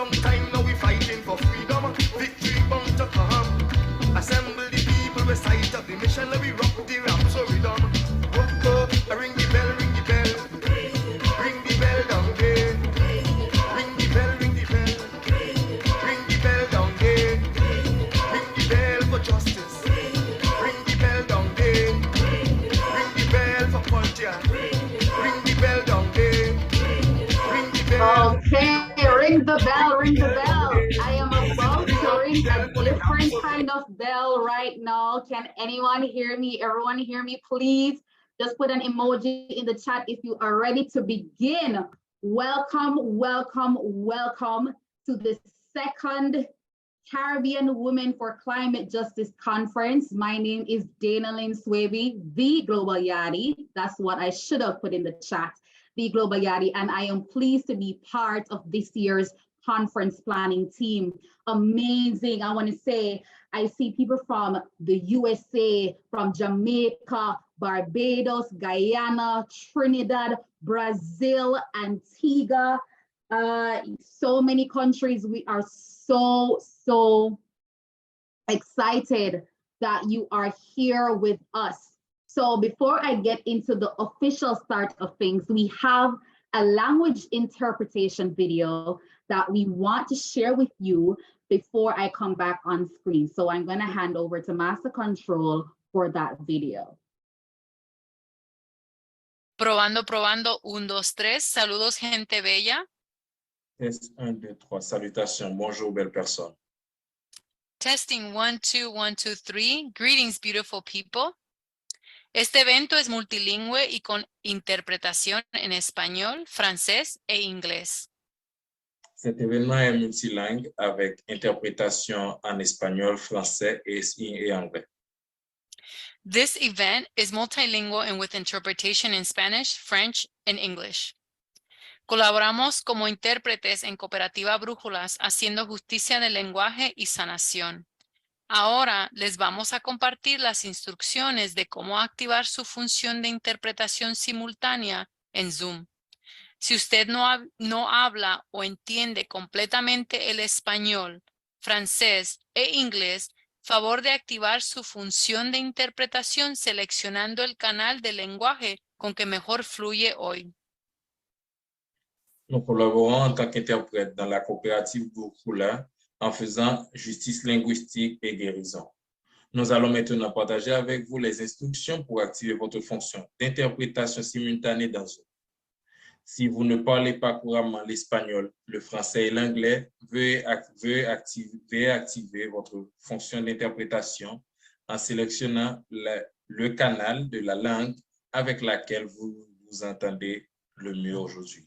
long time now we fighting for freedom. Victory bound to come. Assemble the people, recite of the mission, let we rock the rhapsody rhythm. Ring the bell, ring the bell. Ring the bell down there. Ring the bell, ring the bell. Ring the bell down there. Ring the bell for justice. Ring the bell down there. Ring the bell for culture. Ring the bell down there. Ring the bell. Okay, ring the bell, ring the bell. I am about to ring a different kind of bell right now. Can anyone hear me? Everyone hear me, please? Just put an emoji in the chat if you are ready to begin. Welcome, welcome, welcome to the second Caribbean Women for Climate Justice Conference. My name is Dana Lynn Swaby, the Global Yadi. That's what I should have put in the chat, the Global Yadi, and I am pleased to be part of this year's conference planning team. Amazing. I want to say, I see people from the USA, from Jamaica, Barbados, Guyana, Trinidad, Brazil, Antigua, so many countries. We are so excited that you are here with us. So before I get into the official start of things, we have a language interpretation video that we want to share with you before I come back on screen. So I'm going to hand over to Master Control for that video. Probando, probando, 1, 2, 3. Saludos, gente bella. Test 1, 2, 3. Salutations. Bonjour, belle personne. Testing 1, 2, 1, 2, 3. Greetings, beautiful people. Este evento es multilingüe y con interpretación en español, francés e inglés. Cet événement est multilingue avec interprétation en espagnol, français et anglais. This event is multilingual and with interpretation in Spanish, French, and English. Colaboramos como intérpretes en Cooperativa Brújulas haciendo justicia del lenguaje y sanación. Ahora les vamos a compartir las instrucciones de cómo activar su función de interpretación simultánea en Zoom. Si usted no habla o entiende completamente el español, francés e inglés, favor de activar su función de interpretación seleccionando el canal de lenguaje con que mejor fluye hoy. Nous collaborons en tant qu'interprètes dans la coopérative Brújula en faisant justice linguistique et guérison. Nous allons maintenant partager avec vous les instructions pour activer votre fonction d'interprétation simultanée dans Zoom. Si vous ne parlez pas couramment l'espagnol, le français et l'anglais, veuillez activer votre fonction d'interprétation en sélectionnant le canal de la langue avec laquelle vous vous entendez le mieux aujourd'hui.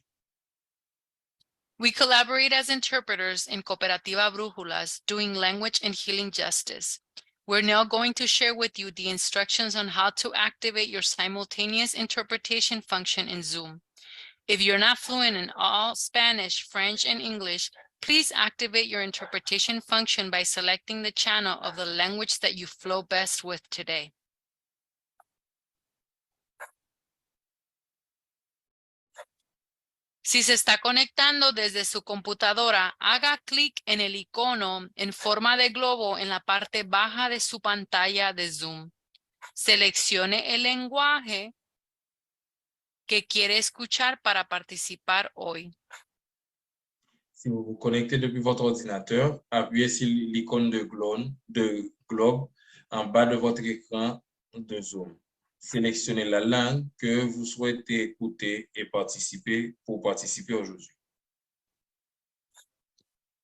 We collaborate as interpreters in Cooperativa Brújulas, doing language and healing justice. We're now going to share with you the instructions on how to activate your simultaneous interpretation function in Zoom. If you're not fluent in all Spanish, French, and English, please activate your interpretation function by selecting the channel of the language that you flow best with today. Si se está conectando desde su computadora, haga clic en el icono en forma de globo en la parte baja de su pantalla de Zoom. Seleccione el lenguaje que quiere escuchar para participar hoy. Si vous vous connectez depuis votre ordinateur, appuyez sur l'icône de globe en bas de votre écran de Zoom. Sélectionnez la langue que vous souhaitez écouter et participer aujourd'hui.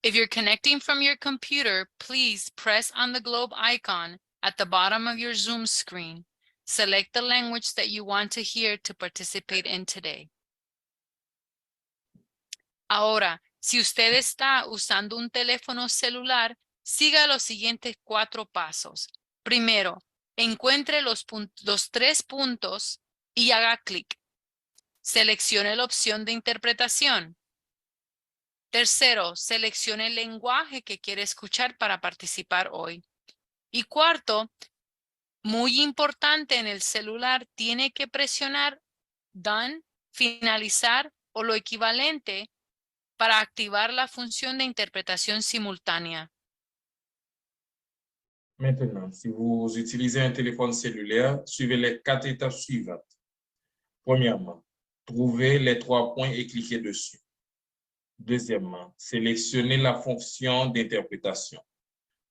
If you're connecting from your computer, please press on the globe icon at the bottom of your Zoom screen. Select the language that you want to hear to participate in today. Ahora, si usted está usando un teléfono celular, siga los siguientes 4 pasos. Primero, encuentre los 3 puntos y haga clic. Seleccione la opción de interpretación. Tercero, seleccione el lenguaje que quiere escuchar para participar hoy. Y cuarto, muy importante en el celular, tiene que presionar Done, finalizar o lo equivalente para activar la función de interpretación simultánea. Maintenant, si vous utilisez un téléphone cellulaire, suivez les 4 étapes suivantes. Premièrement, trouvez les 3 points et cliquez dessus. Deuxièmement, sélectionnez la fonction d'interprétation.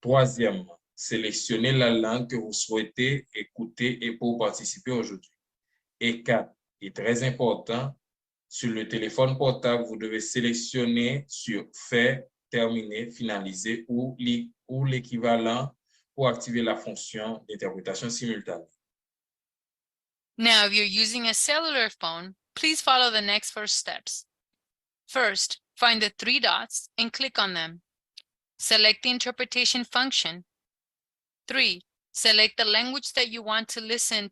Troisièmement, sélectionnez la langue que vous souhaitez écouter et pour participer aujourd'hui. Et 4, et très important, sur le téléphone portable, vous devez sélectionner sur Fait, Terminer, Finaliser ou l'équivalent pour activer la fonction d'interprétation simultanée. Now, if you're using a cellular phone, please follow the next 4 steps. First, find the 3 dots and click on them. Select the interpretation function. 3, select the language that you want to listen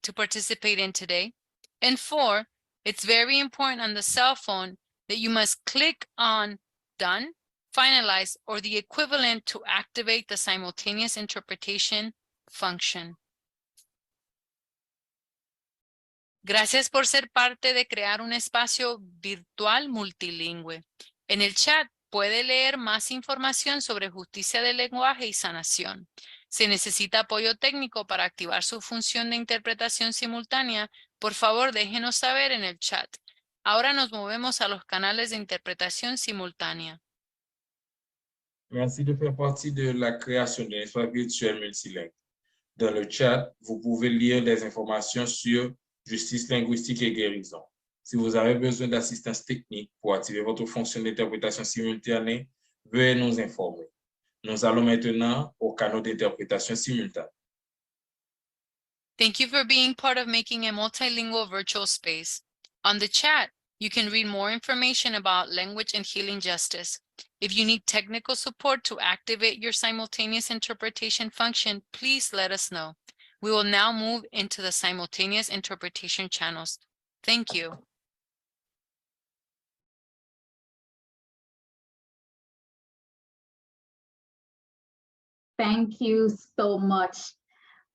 to participate in today. And 4, it's very important on the cell phone that you must click on Done, Finalize, or the equivalent to activate the simultaneous interpretation function. Gracias por ser parte de crear un espacio virtual multilingüe. En el chat puede leer más información sobre justicia del lenguaje y sanación. Si necesita apoyo técnico para activar su función de interpretación simultánea, por favor déjenos saber en el chat. Ahora nos movemos a los canales de interpretación simultánea. Merci de faire partie de la création d'un espace virtuel multilingue. Dans le chat, vous pouvez lire des informations sur justice linguistique et guérison. Si vous avez besoin d'assistance technique pour activer votre fonction d'interprétation simultanée, veuillez nous informer. Nous allons maintenant au canal d'interprétation simultanée. Thank you for being part of making a multilingual virtual space. On the chat, you can read more information about language and healing justice. If you need technical support to activate your simultaneous interpretation function, please let us know. We will now move into the simultaneous interpretation channels. Thank you. Thank you so much,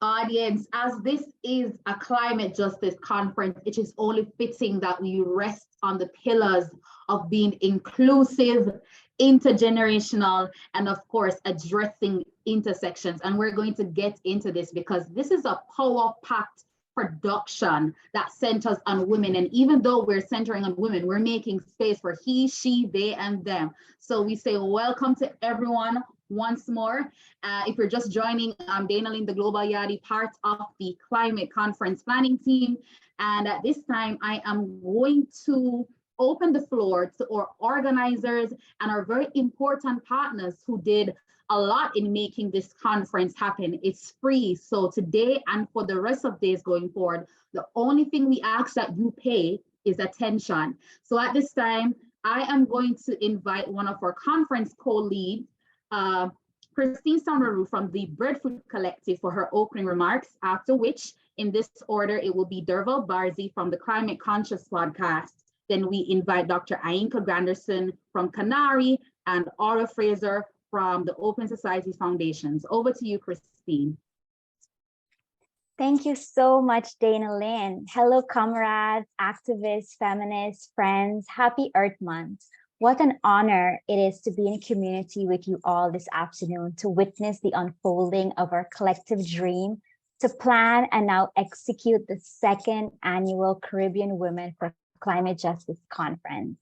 audience. As this is a climate justice conference, it is only fitting that we rest on the pillars of being inclusive, intergenerational, and of course, addressing intersections. And we're going to get into this because this is a power-packed production that centers on women. And even though we're centering on women, we're making space for he, she, they, and them. So we say welcome to everyone once more. If you're just joining, I'm Alleyne, the Global Yadi, part of the Climate Conference Planning Team. And at this time, I am going to open the floor to our organizers and our very important partners who did a lot in making this conference happen. It's free. So today and for the rest of days going forward, the only thing we ask that you pay is attention. So at this time, I am going to invite one of our conference co-leads, Christine Samaru from the Breadfruit Collective for her opening remarks, after which, in this order, it will be Derval Barzi from the Climate Conscious podcast. Then we invite Dr. Ainka Granderson from Canary and Aura Fraser from the Open Society Foundations. Over to you, Christine. Thank you so much, Alleyne. Hello, comrades, activists, feminists, friends. Happy Earth Month. What an honor it is to be in community with you all this afternoon, to witness the unfolding of our collective dream, to plan and now execute the 2nd annual Caribbean Women for Climate Justice Conference.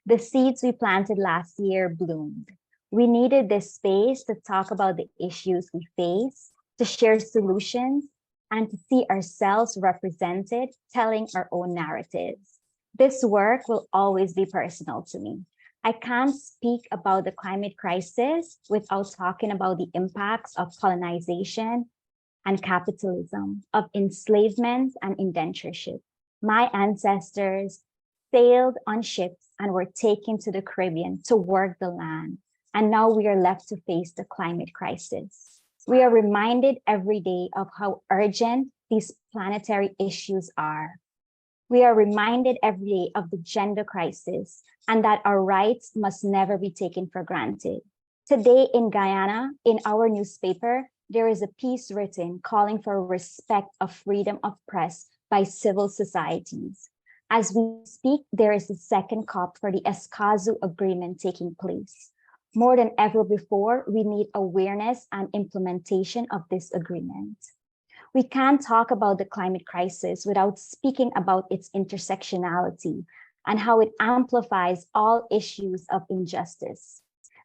The seeds we planted last year bloomed. We needed this space to talk about the issues we face, to share solutions, and to see ourselves represented, telling our own narratives. This work will always be personal to me. I can't speak about the climate crisis without talking about the impacts of colonization and capitalism, of enslavement and indentureship. My ancestors sailed on ships and were taken to the Caribbean to work the land. And now we are left to face the climate crisis. We are reminded every day of how urgent these planetary issues are. We are reminded every day of the gender crisis and that our rights must never be taken for granted. Today in Guyana, in our newspaper, there is a piece written calling for respect of freedom of press by civil societies. As we speak, there is a second COP for the Escazú Agreement taking place. More than ever before, we need awareness and implementation of this agreement. We can't talk about the climate crisis without speaking about its intersectionality and how it amplifies all issues of injustice.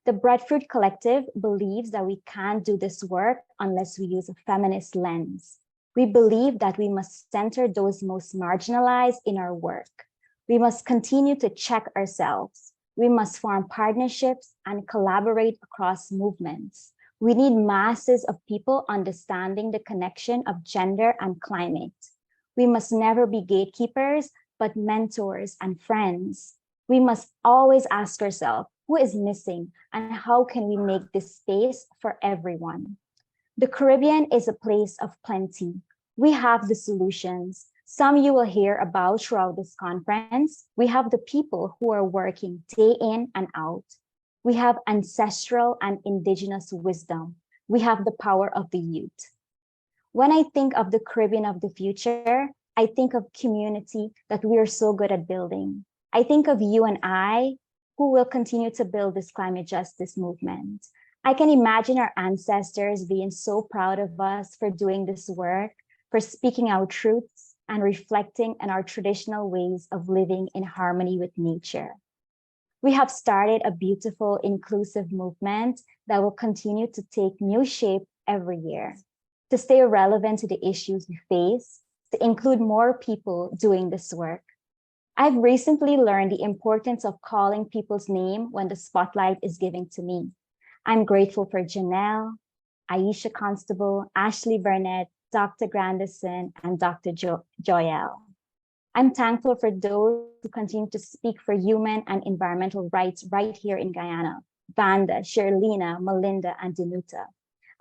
The Breadfruit Collective believes that we can't do this work unless we use a feminist lens. We believe that we must center those most marginalized in our work. We must continue to check ourselves. We must form partnerships and collaborate across movements. We need masses of people understanding the connection of gender and climate. We must never be gatekeepers, but mentors and friends. We must always ask ourselves, who is missing and how can we make this space for everyone? The Caribbean is a place of plenty. We have the solutions. Some you will hear about throughout this conference. We have the people who are working day in and out. We have ancestral and indigenous wisdom. We have the power of the youth. When I think of the Caribbean of the future, I think of community that we are so good at building. I think of you and I, who will continue to build this climate justice movement. I can imagine our ancestors being so proud of us for doing this work, for speaking our truths and reflecting on our traditional ways of living in harmony with nature. We have started a beautiful, inclusive movement that will continue to take new shape every year, to stay relevant to the issues we face, to include more people doing this work. I've recently learned the importance of calling people's name when the spotlight is given to me. I'm grateful for Janelle, Aisha Constable, Ashley Burnett, Dr. Grandison, and Dr. Joyelle. I'm thankful for those who continue to speak for human and environmental rights right here in Guyana, Vanda, Sherlina, Melinda, and Danuta.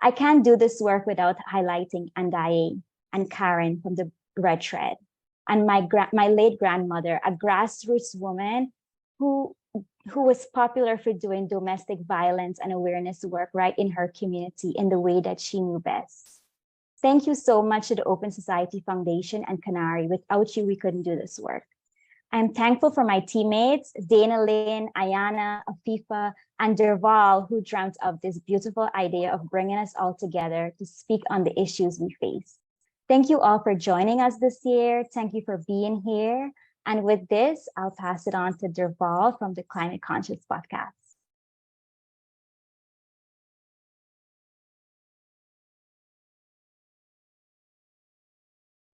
I can't do this work without highlighting Andaye and Karen from the Red Thread, and my late grandmother, a grassroots woman who was popular for doing domestic violence and awareness work right in her community in the way that she knew best. Thank you so much to the Open Society Foundation and Canary. Without you, we couldn't do this work. I'm thankful for my teammates, Dana Lynn, Ayana, Afifa, and Derval, who dreamt of this beautiful idea of bringing us all together to speak on the issues we face. Thank you all for joining us this year. Thank you for being here. And with this, I'll pass it on to Derval from the Climate Conscious Podcast.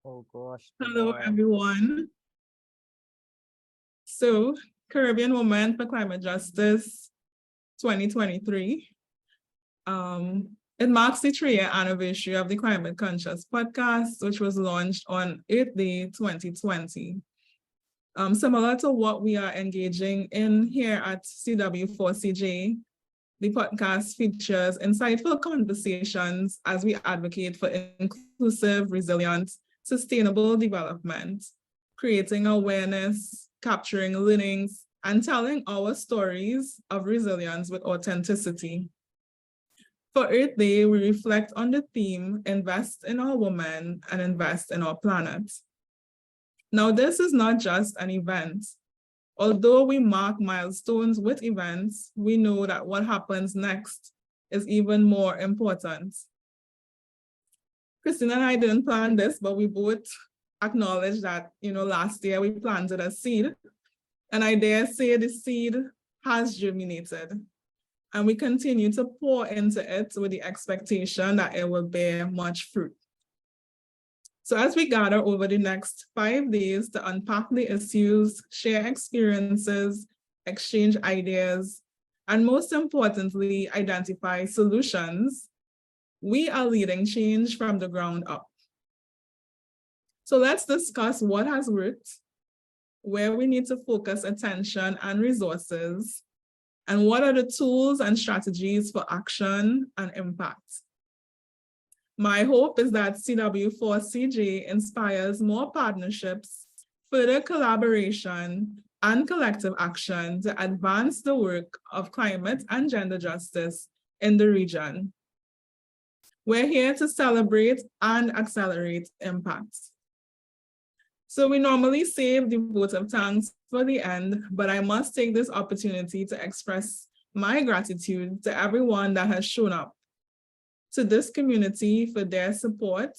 Oh gosh. Hello, everyone. So, Caribbean Women for Climate Justice 2023. It marks the 3-year anniversary of the Climate Conscious Podcast, which was launched on 8th Day 2020. Similar to what we are engaging in here at CW4CJ, the podcast features insightful conversations as we advocate for inclusive, resilient, sustainable development, creating awareness, capturing learnings, and telling our stories of resilience with authenticity. For Earth Day, we reflect on the theme, invest in our women and invest in our planet. Now, this is not just an event. Although we mark milestones with events, we know that what happens next is even more important. Christina and I didn't plan this, but we both acknowledge that, last year we planted a seed, and I dare say the seed has germinated, and we continue to pour into it with the expectation that it will bear much fruit. So as we gather over the next 5 days to unpack the issues, share experiences, exchange ideas, and most importantly, identify solutions, we are leading change from the ground up. So let's discuss what has worked, where we need to focus attention and resources, and what are the tools and strategies for action and impact. My hope is that CW4CJ inspires more partnerships, further collaboration, and collective action to advance the work of climate and gender justice in the region. We're here to celebrate and accelerate impact. So we normally save the vote of thanks for the end, but I must take this opportunity to express my gratitude to everyone that has shown up, to this community for their support,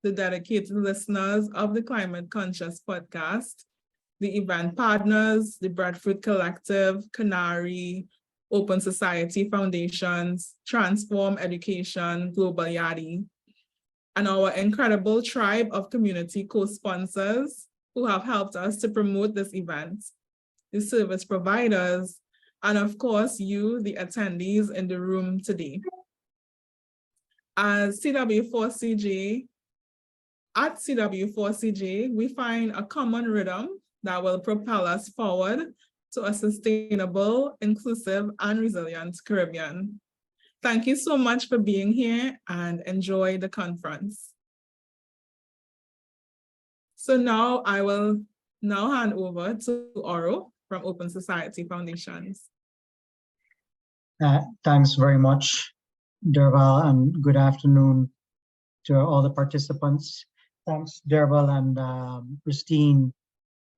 the dedicated listeners of the Climate Conscious podcast, the event partners, the Breadfruit Collective, Canary, Open Society Foundations, Transform Education, Global Yadi, and our incredible tribe of community co-sponsors who have helped us to promote this event, the service providers, and of course, you, the attendees in the room today. As CW4CJ, at CW4CJ, we find a common rhythm that will propel us forward to a sustainable, inclusive, and resilient Caribbean. Thank you so much for being here and enjoy the conference. So now I will hand over to Oro from Open Society Foundations. Thanks very much, Derval, and good afternoon to all the participants. Thanks, Derval and Christine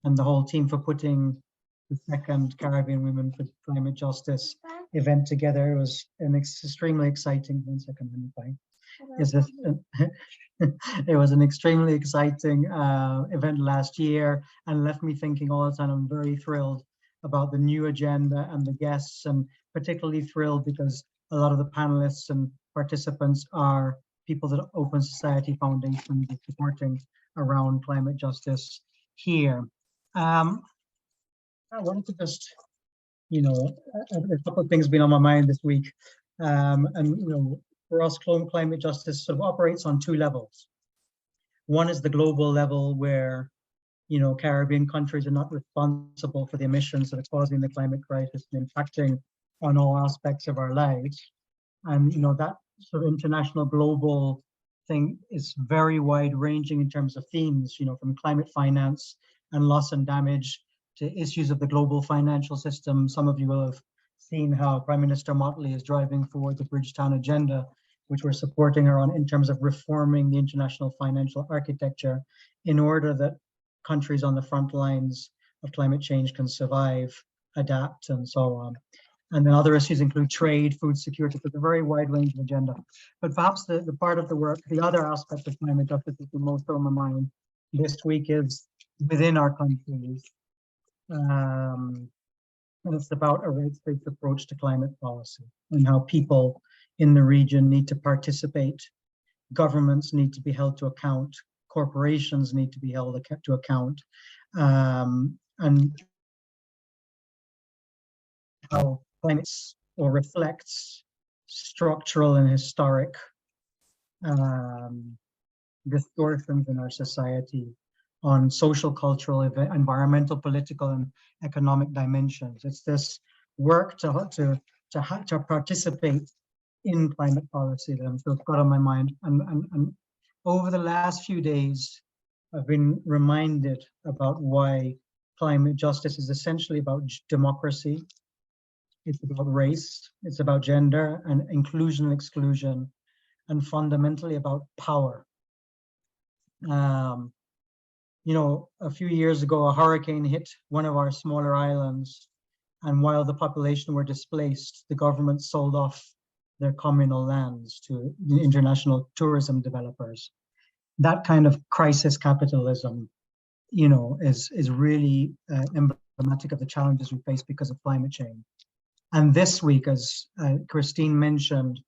and the whole team for putting the second Caribbean Women for Climate Justice event together. It was an extremely exciting, it was an extremely exciting event last year and left me thinking all the time. I'm very thrilled about the new agenda and the guests, and particularly thrilled because a lot of the panelists and participants are people that Open Society Foundation is supporting around climate justice here. I wanted to just, a couple of things been on my mind this week. For us, climate justice sort of operates on two levels. One is the global level where, Caribbean countries are not responsible for the emissions that are causing the climate crisis and impacting on all aspects of our lives. And, that sort of international global thing is very wide ranging in terms of themes, from climate finance and loss and damage to issues of the global financial system. Some of you will have seen how Prime Minister Motley is driving forward the Bridgetown agenda, which we're supporting her on in terms of reforming the international financial architecture in order that countries on the front lines of climate change can survive, adapt, and so on. And then other issues include trade, food security. So it's a very wide range of agenda. But perhaps the part of the work, the other aspect of climate justice is the most on my mind this week is within our countries. And it's about a rights-based approach to climate policy and how people in the region need to participate. Governments need to be held to account. Corporations need to be held to account. And how climate or reflects structural and historic distortions in our society on social, cultural, environmental, political, and economic dimensions. It's this work to participate in climate policy that I'm sort of got on my mind. And over the last few days, I've been reminded about why climate justice is essentially about democracy. It's about race, it's about gender and inclusion and exclusion, and fundamentally about power. A few years ago, a hurricane hit one of our smaller islands, and while the population were displaced, the government sold off their communal lands to international tourism developers. That kind of crisis capitalism, is really emblematic of the challenges we face because of climate change. And this week, as Christine mentioned,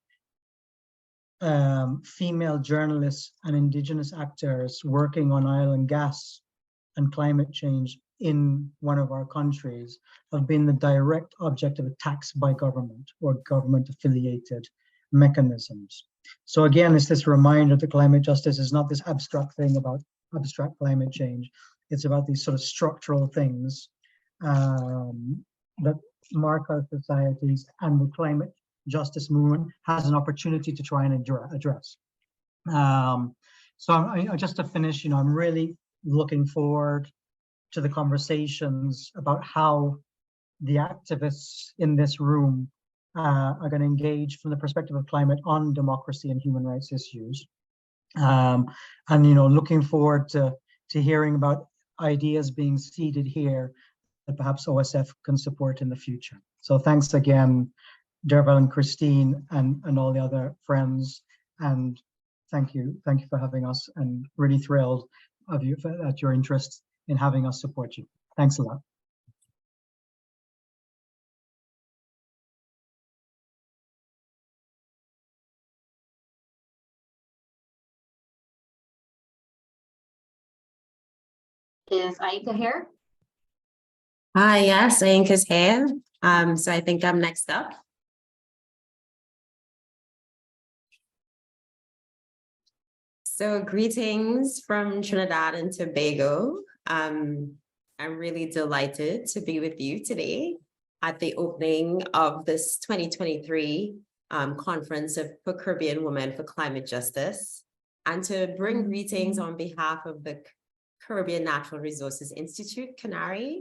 female journalists and indigenous actors working on oil and gas and climate change in one of our countries have been the direct object of attacks by government or government affiliated mechanisms. So again, it's this reminder that climate justice is not this abstract thing about abstract climate change. It's about these sort of structural things that mark our societies, and the climate justice movement has an opportunity to try and address. So just to finish, I'm really looking forward to the conversations about how the activists in this room are going to engage from the perspective of climate on democracy and human rights issues. And looking forward to hearing about ideas being seeded here that perhaps OSF can support in the future. So thanks again, Derval and Christine and all the other friends. And thank you for having us, and really thrilled of you at your interest in having us support you. Thanks a lot. Is Aika here? Hi, yes, Aika's here. So I think I'm next up. So greetings from Trinidad and Tobago. I'm really delighted to be with you today at the opening of this 2023 Conference of Caribbean Women for Climate Justice, and to bring greetings on behalf of the Caribbean Natural Resources Institute, CANARI.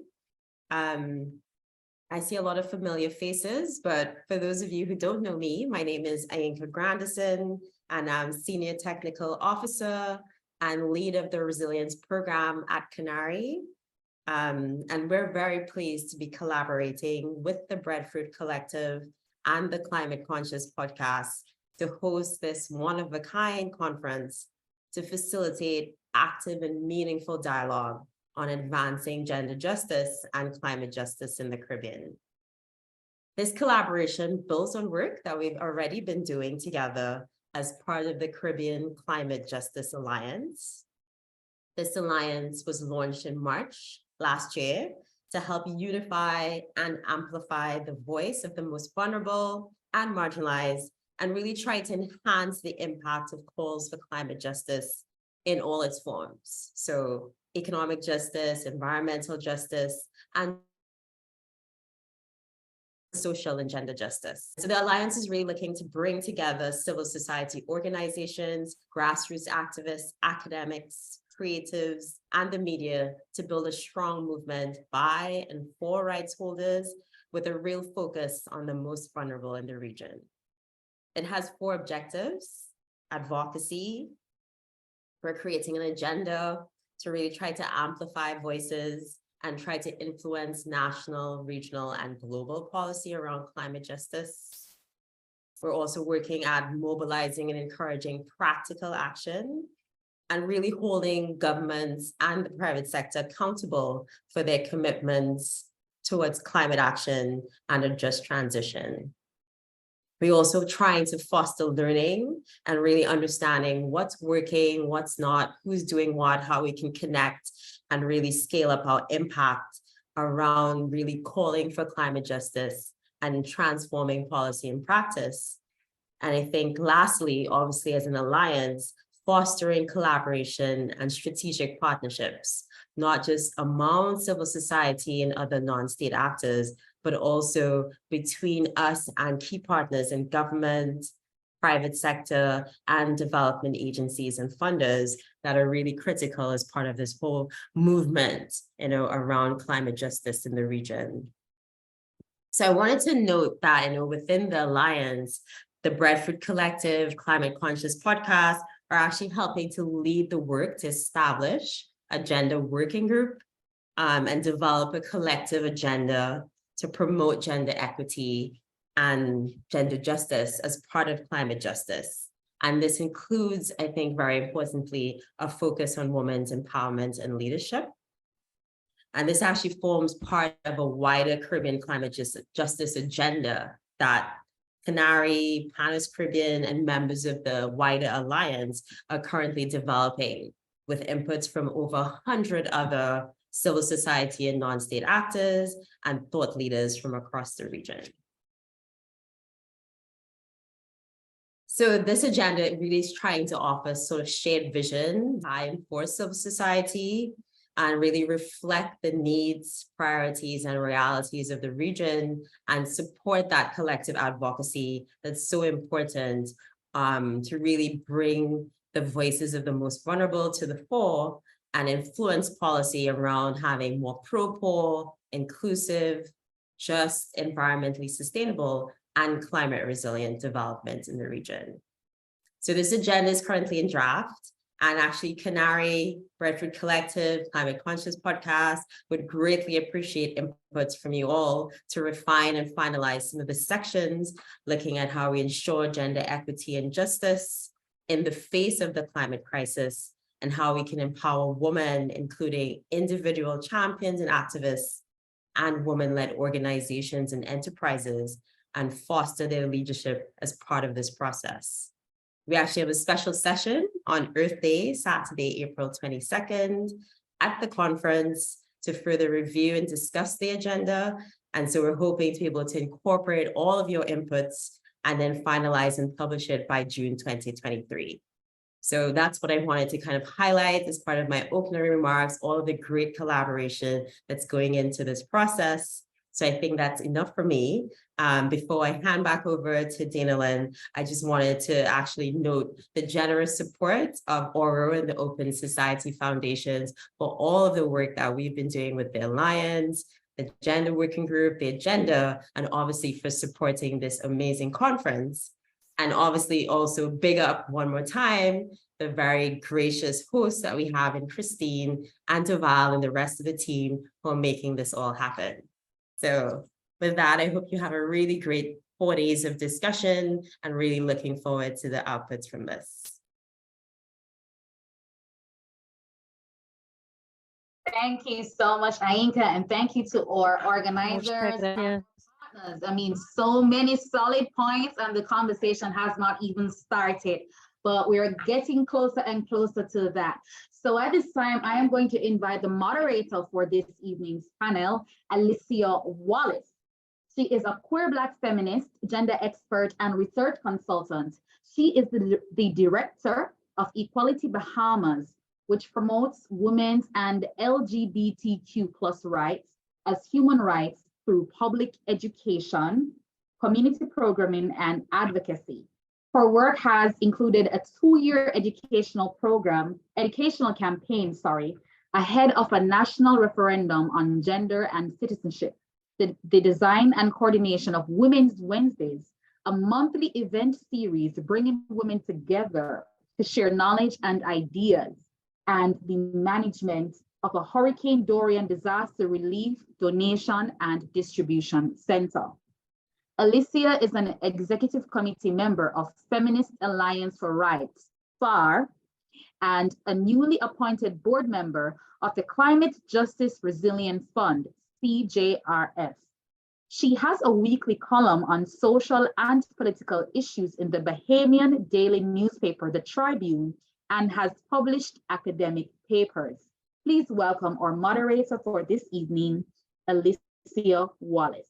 I see a lot of familiar faces, but for those of you who don't know me, my name is Aika Grandison, and I'm Senior Technical Officer and lead of the Resilience Program at CANARI. And we're very pleased to be collaborating with the Breadfruit Collective and the Climate Conscious Podcast to host this one-of-a-kind conference to facilitate active and meaningful dialogue on advancing gender justice and climate justice in the Caribbean. This collaboration builds on work that we've already been doing together as part of the Caribbean Climate Justice Alliance. This alliance was launched in March last year to help unify and amplify the voice of the most vulnerable and marginalized, and really try to enhance the impact of calls for climate justice in all its forms. So economic justice, environmental justice, and social and gender justice. So the Alliance is really looking to bring together civil society organizations, grassroots activists, academics, creatives, and the media to build a strong movement by and for rights holders with a real focus on the most vulnerable in the region. It has 4 objectives: advocacy. We're creating an agenda to really try to amplify voices and try to influence national, regional, and global policy around climate justice. We're also working at mobilizing and encouraging practical action and really holding governments and the private sector accountable for their commitments towards climate action and a just transition. We're also trying to foster learning and really understanding what's working, what's not, who's doing what, how we can connect and really scale up our impact around really calling for climate justice and transforming policy and practice. And I think lastly, obviously as an alliance, fostering collaboration and strategic partnerships, not just among civil society and other non-state actors, but also between us and key partners in government, private sector, and development agencies and funders that are really critical as part of this whole movement, around climate justice in the region. So I wanted to note that, within the Alliance, the Breadfruit Collective, Climate Conscious Podcast are actually helping to lead the work to establish a gender working group and develop a collective agenda to promote gender equity and gender justice as part of climate justice. And this includes, I think, very importantly, a focus on women's empowerment and leadership. And this actually forms part of a wider Caribbean climate justice agenda that CANARI, Panelists Caribbean, and members of the wider alliance are currently developing with inputs from over 100 other civil society and non-state actors and thought leaders from across the region. So this agenda really is trying to offer sort of shared vision by and for civil society and really reflect the needs, priorities, and realities of the region and support that collective advocacy that's so important to really bring the voices of the most vulnerable to the fore and influence policy around having more pro-poor, inclusive, just, environmentally sustainable, and climate resilient development in the region. So this agenda is currently in draft, And actually, Canary, Breadfruit Collective, Climate Conscious Podcast would greatly appreciate inputs from you all to refine and finalize some of the sections, looking at how we ensure gender equity and justice in the face of the climate crisis, and how we can empower women, including individual champions and activists, and women-led organizations and enterprises, and foster their leadership as part of this process. We actually have a special session on Earth Day, Saturday, April 22nd, at the conference to further review and discuss the agenda. And so we're hoping to be able to incorporate all of your inputs and then finalize and publish it by June 2023. So that's what I wanted to kind of highlight as part of my opening remarks, all of the great collaboration that's going into this process. So I think that's enough for me. Before I hand back over to Dana-Lyn, I just wanted to actually note the generous support of Oro and the Open Society Foundations for all of the work that we've been doing with the Alliance, the Gender Working Group, the Agenda, and obviously for supporting this amazing conference. And obviously also big up one more time the very gracious hosts that we have in Christine and Duval and the rest of the team who are making this all happen. So with that, I hope you have a really great 4 days of discussion and really looking forward to the outputs from this. Thank you so much, Ainka, and thank you to our organizers. I mean, so many solid points, and the conversation has not even started, but we're getting closer and closer to that. So at this time, I am going to invite the moderator for this evening's panel, Alicia Wallace. She is a queer Black feminist, gender expert, and research consultant. She is the director of Equality Bahamas, which promotes women's and LGBTQ+ rights as human rights through public education, community programming, and advocacy. Her work has included a 2-year educational campaign, ahead of a national referendum on gender and citizenship, the design and coordination of Women's Wednesdays, a monthly event series bringing women together to share knowledge and ideas, and the management of a Hurricane Dorian disaster relief, donation, and distribution center. Alicia is an executive committee member of Feminist Alliance for Rights, FAR, and a newly appointed board member of the Climate Justice Resilience Fund, CJRF. She has a weekly column on social and political issues in the Bahamian daily newspaper, The Tribune, and has published academic papers. Please welcome our moderator for this evening, Alicia Wallace.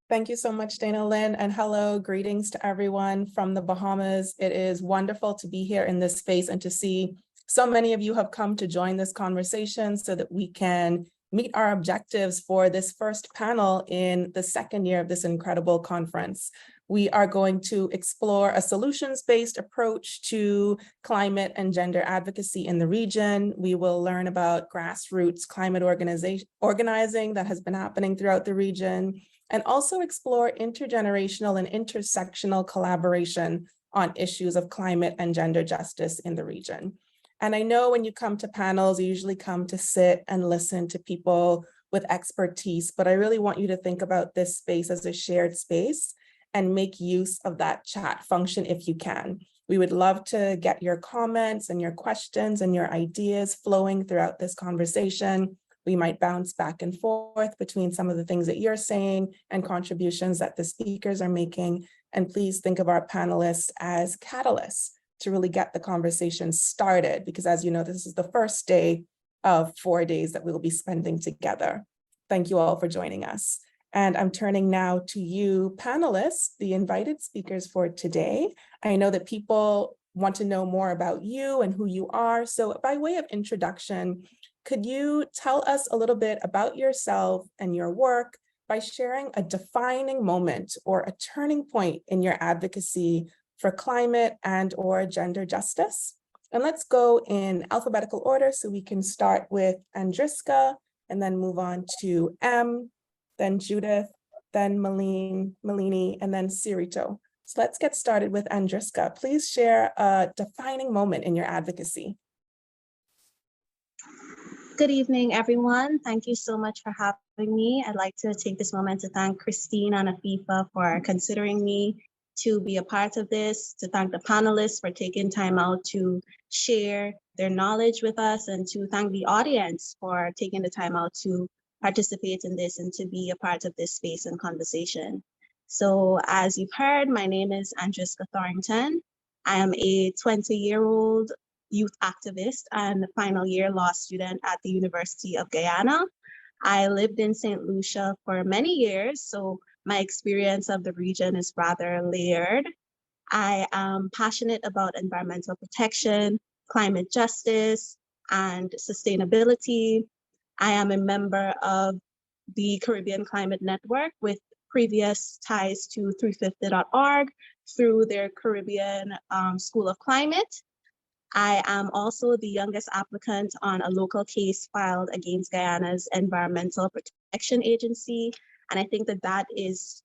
Thank you so much, Dana-Lyn, and hello, greetings to everyone from the Bahamas. It is wonderful to be here in this space and to see so many of you have come to join this conversation so that we can meet our objectives for this first panel in the second year of this incredible conference. We are going to explore a solutions-based approach to climate and gender advocacy in the region. We will learn about grassroots climate organizing that has been happening throughout the region, and also explore intergenerational and intersectional collaboration on issues of climate and gender justice in the region. And I know when you come to panels, you usually come to sit and listen to people with expertise, but I really want you to think about this space as a shared space and make use of that chat function if you can. We would love to get your comments and your questions and your ideas flowing throughout this conversation. We might bounce back and forth between some of the things that you're saying and contributions that the speakers are making. And please think of our panelists as catalysts to really get the conversation started, because as you know, this is the first day of 4 days that we'll be spending together. Thank you all for joining us. And I'm turning now to you, panelists, the invited speakers for today. I know that people want to know more about you and who you are. So by way of introduction, could you tell us a little bit about yourself and your work by sharing a defining moment or a turning point in your advocacy for climate and/or gender justice? And let's go in alphabetical order so we can start with Andriska and then move on to Emme, then Judith, then Malene, and then Sirito. So let's get started with Andriska. Please share a defining moment in your advocacy. Good evening, everyone. Thank you so much for having me. I'd like to take this moment to thank Christine and Afifa for considering me to be a part of this, to thank the panelists for taking time out to share their knowledge with us, and to thank the audience for taking the time out to participate in this and to be a part of this space and conversation. So as you've heard, my name is Andriska Thorington. I am a 20-year-old youth activist and final year law student at the University of Guyana. I lived in St. Lucia for many years, so my experience of the region is rather layered. I am passionate about environmental protection, climate justice, and sustainability. I am a member of the Caribbean Climate Network with previous ties to 350.org through their Caribbean School of Climate. I am also the youngest applicant on a local case filed against Guyana's Environmental Protection Agency. And I think that that is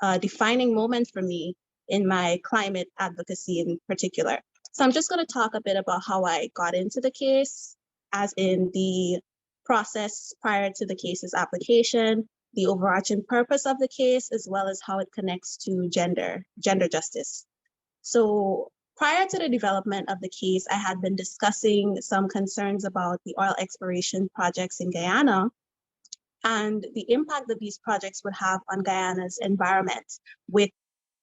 a defining moment for me in my climate advocacy in particular. So I'm just going to talk a bit about how I got into the case, as in the process prior to the case's application, the overarching purpose of the case, as well as how it connects to gender justice. So prior to the development of the case, I had been discussing some concerns about the oil exploration projects in Guyana and the impact that these projects would have on Guyana's environment, with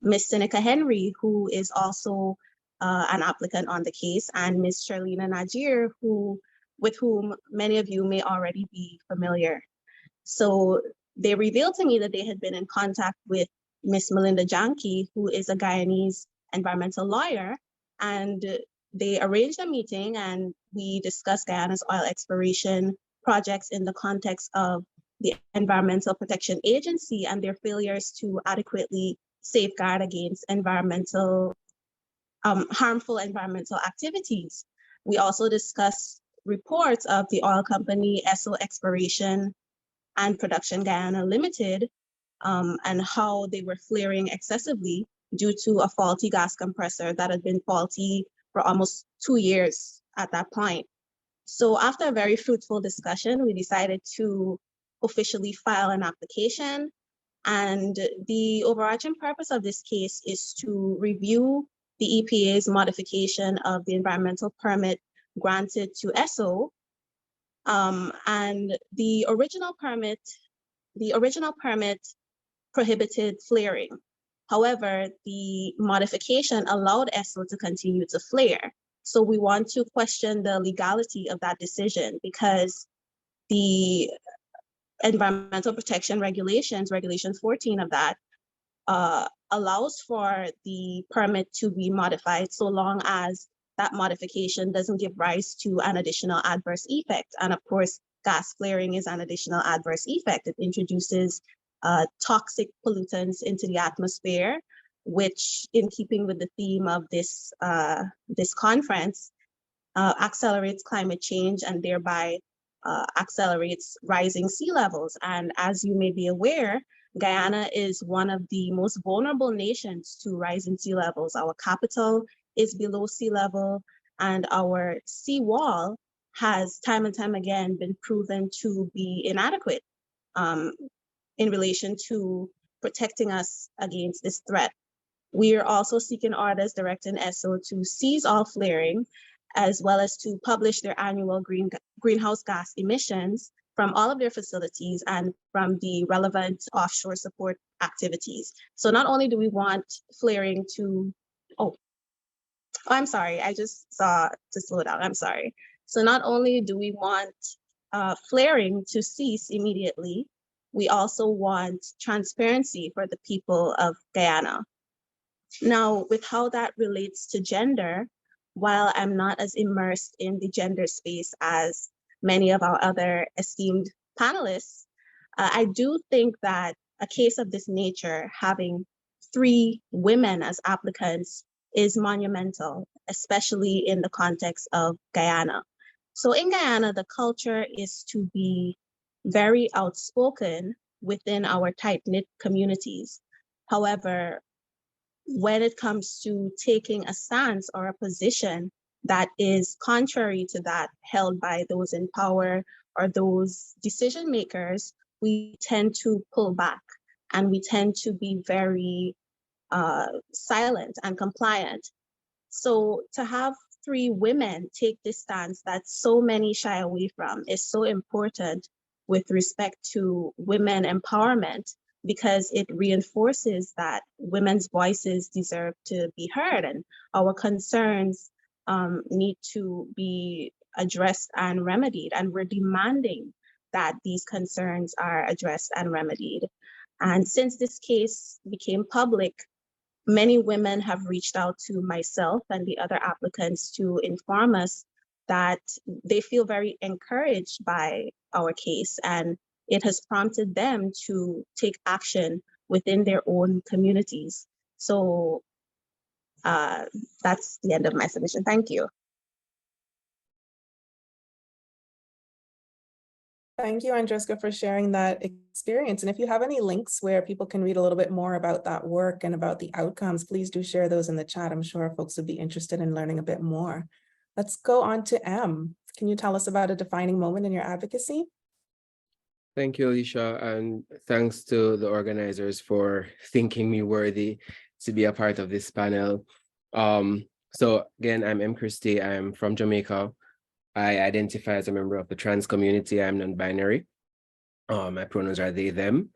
Ms. Seneca Henry, who is also an applicant on the case, and Ms. Charlena Najir, with whom many of you may already be familiar. So they revealed to me that they had been in contact with Ms. Melinda Janke, who is a Guyanese environmental lawyer, and they arranged a meeting and we discussed Guyana's oil exploration projects in the context of the Environmental Protection Agency and their failures to adequately safeguard against harmful environmental activities. We also discussed reports of the oil company Esso Exploration and Production Guyana Limited and how they were flaring excessively due to a faulty gas compressor that had been faulty for almost 2 years at that point. So after a very fruitful discussion, we decided to officially file an application. And the overarching purpose of this case is to review the EPA's modification of the environmental permit granted to Esso. And the original permit prohibited flaring. However, the modification allowed Esso to continue to flare. So we want to question the legality of that decision, because the environmental protection regulations, regulation 14 of that, allows for the permit to be modified so long as that modification doesn't give rise to an additional adverse effect. And of course, gas flaring is an additional adverse effect. It introduces toxic pollutants into the atmosphere, which, in keeping with the theme of this conference, accelerates climate change and thereby accelerates rising sea levels. And as you may be aware, Guyana is one of the most vulnerable nations to rising sea levels. Our capital is below sea level, and our seawall has time and time again been proven to be inadequate in relation to protecting us against this threat. We are also seeking orders directing Esso to cease all flaring, as well as to publish their annual greenhouse gas emissions from all of their facilities and from the relevant offshore support activities. So not only do we want flaring to, I'm sorry, I just saw to slow down, I'm sorry. So not only do we want flaring to cease immediately, we also want transparency for the people of Guyana. Now, with how that relates to gender, while I'm not as immersed in the gender space as many of our other esteemed panelists, I do think that a case of this nature, having 3 women as applicants, is monumental, especially in the context of Guyana. So in Guyana, the culture is to be very outspoken within our tight-knit communities. However, when it comes to taking a stance or a position that is contrary to that held by those in power or those decision makers, we tend to pull back and we tend to be very silent and compliant. So to have 3 women take this stance that so many shy away from is so important with respect to women empowerment, because it reinforces that women's voices deserve to be heard and our concerns need to be addressed and remedied. And we're demanding that these concerns are addressed and remedied. And since this case became public, many women have reached out to myself and the other applicants to inform us that they feel very encouraged by our case, and it has prompted them to take action within their own communities. So that's the end of my submission. Thank you. Thank you, Andriska, for sharing that experience. And if you have any links where people can read a little bit more about that work and about the outcomes, please do share those in the chat. I'm sure folks would be interested in learning a bit more. Let's go on to Emme. Can you tell us about a defining moment in your advocacy? Thank you, Alicia, and thanks to the organizers for thinking me worthy to be a part of this panel. So again, I'm Emme Christie. I'm from Jamaica. I identify as a member of the trans community. I'm non-binary. My pronouns are they, them.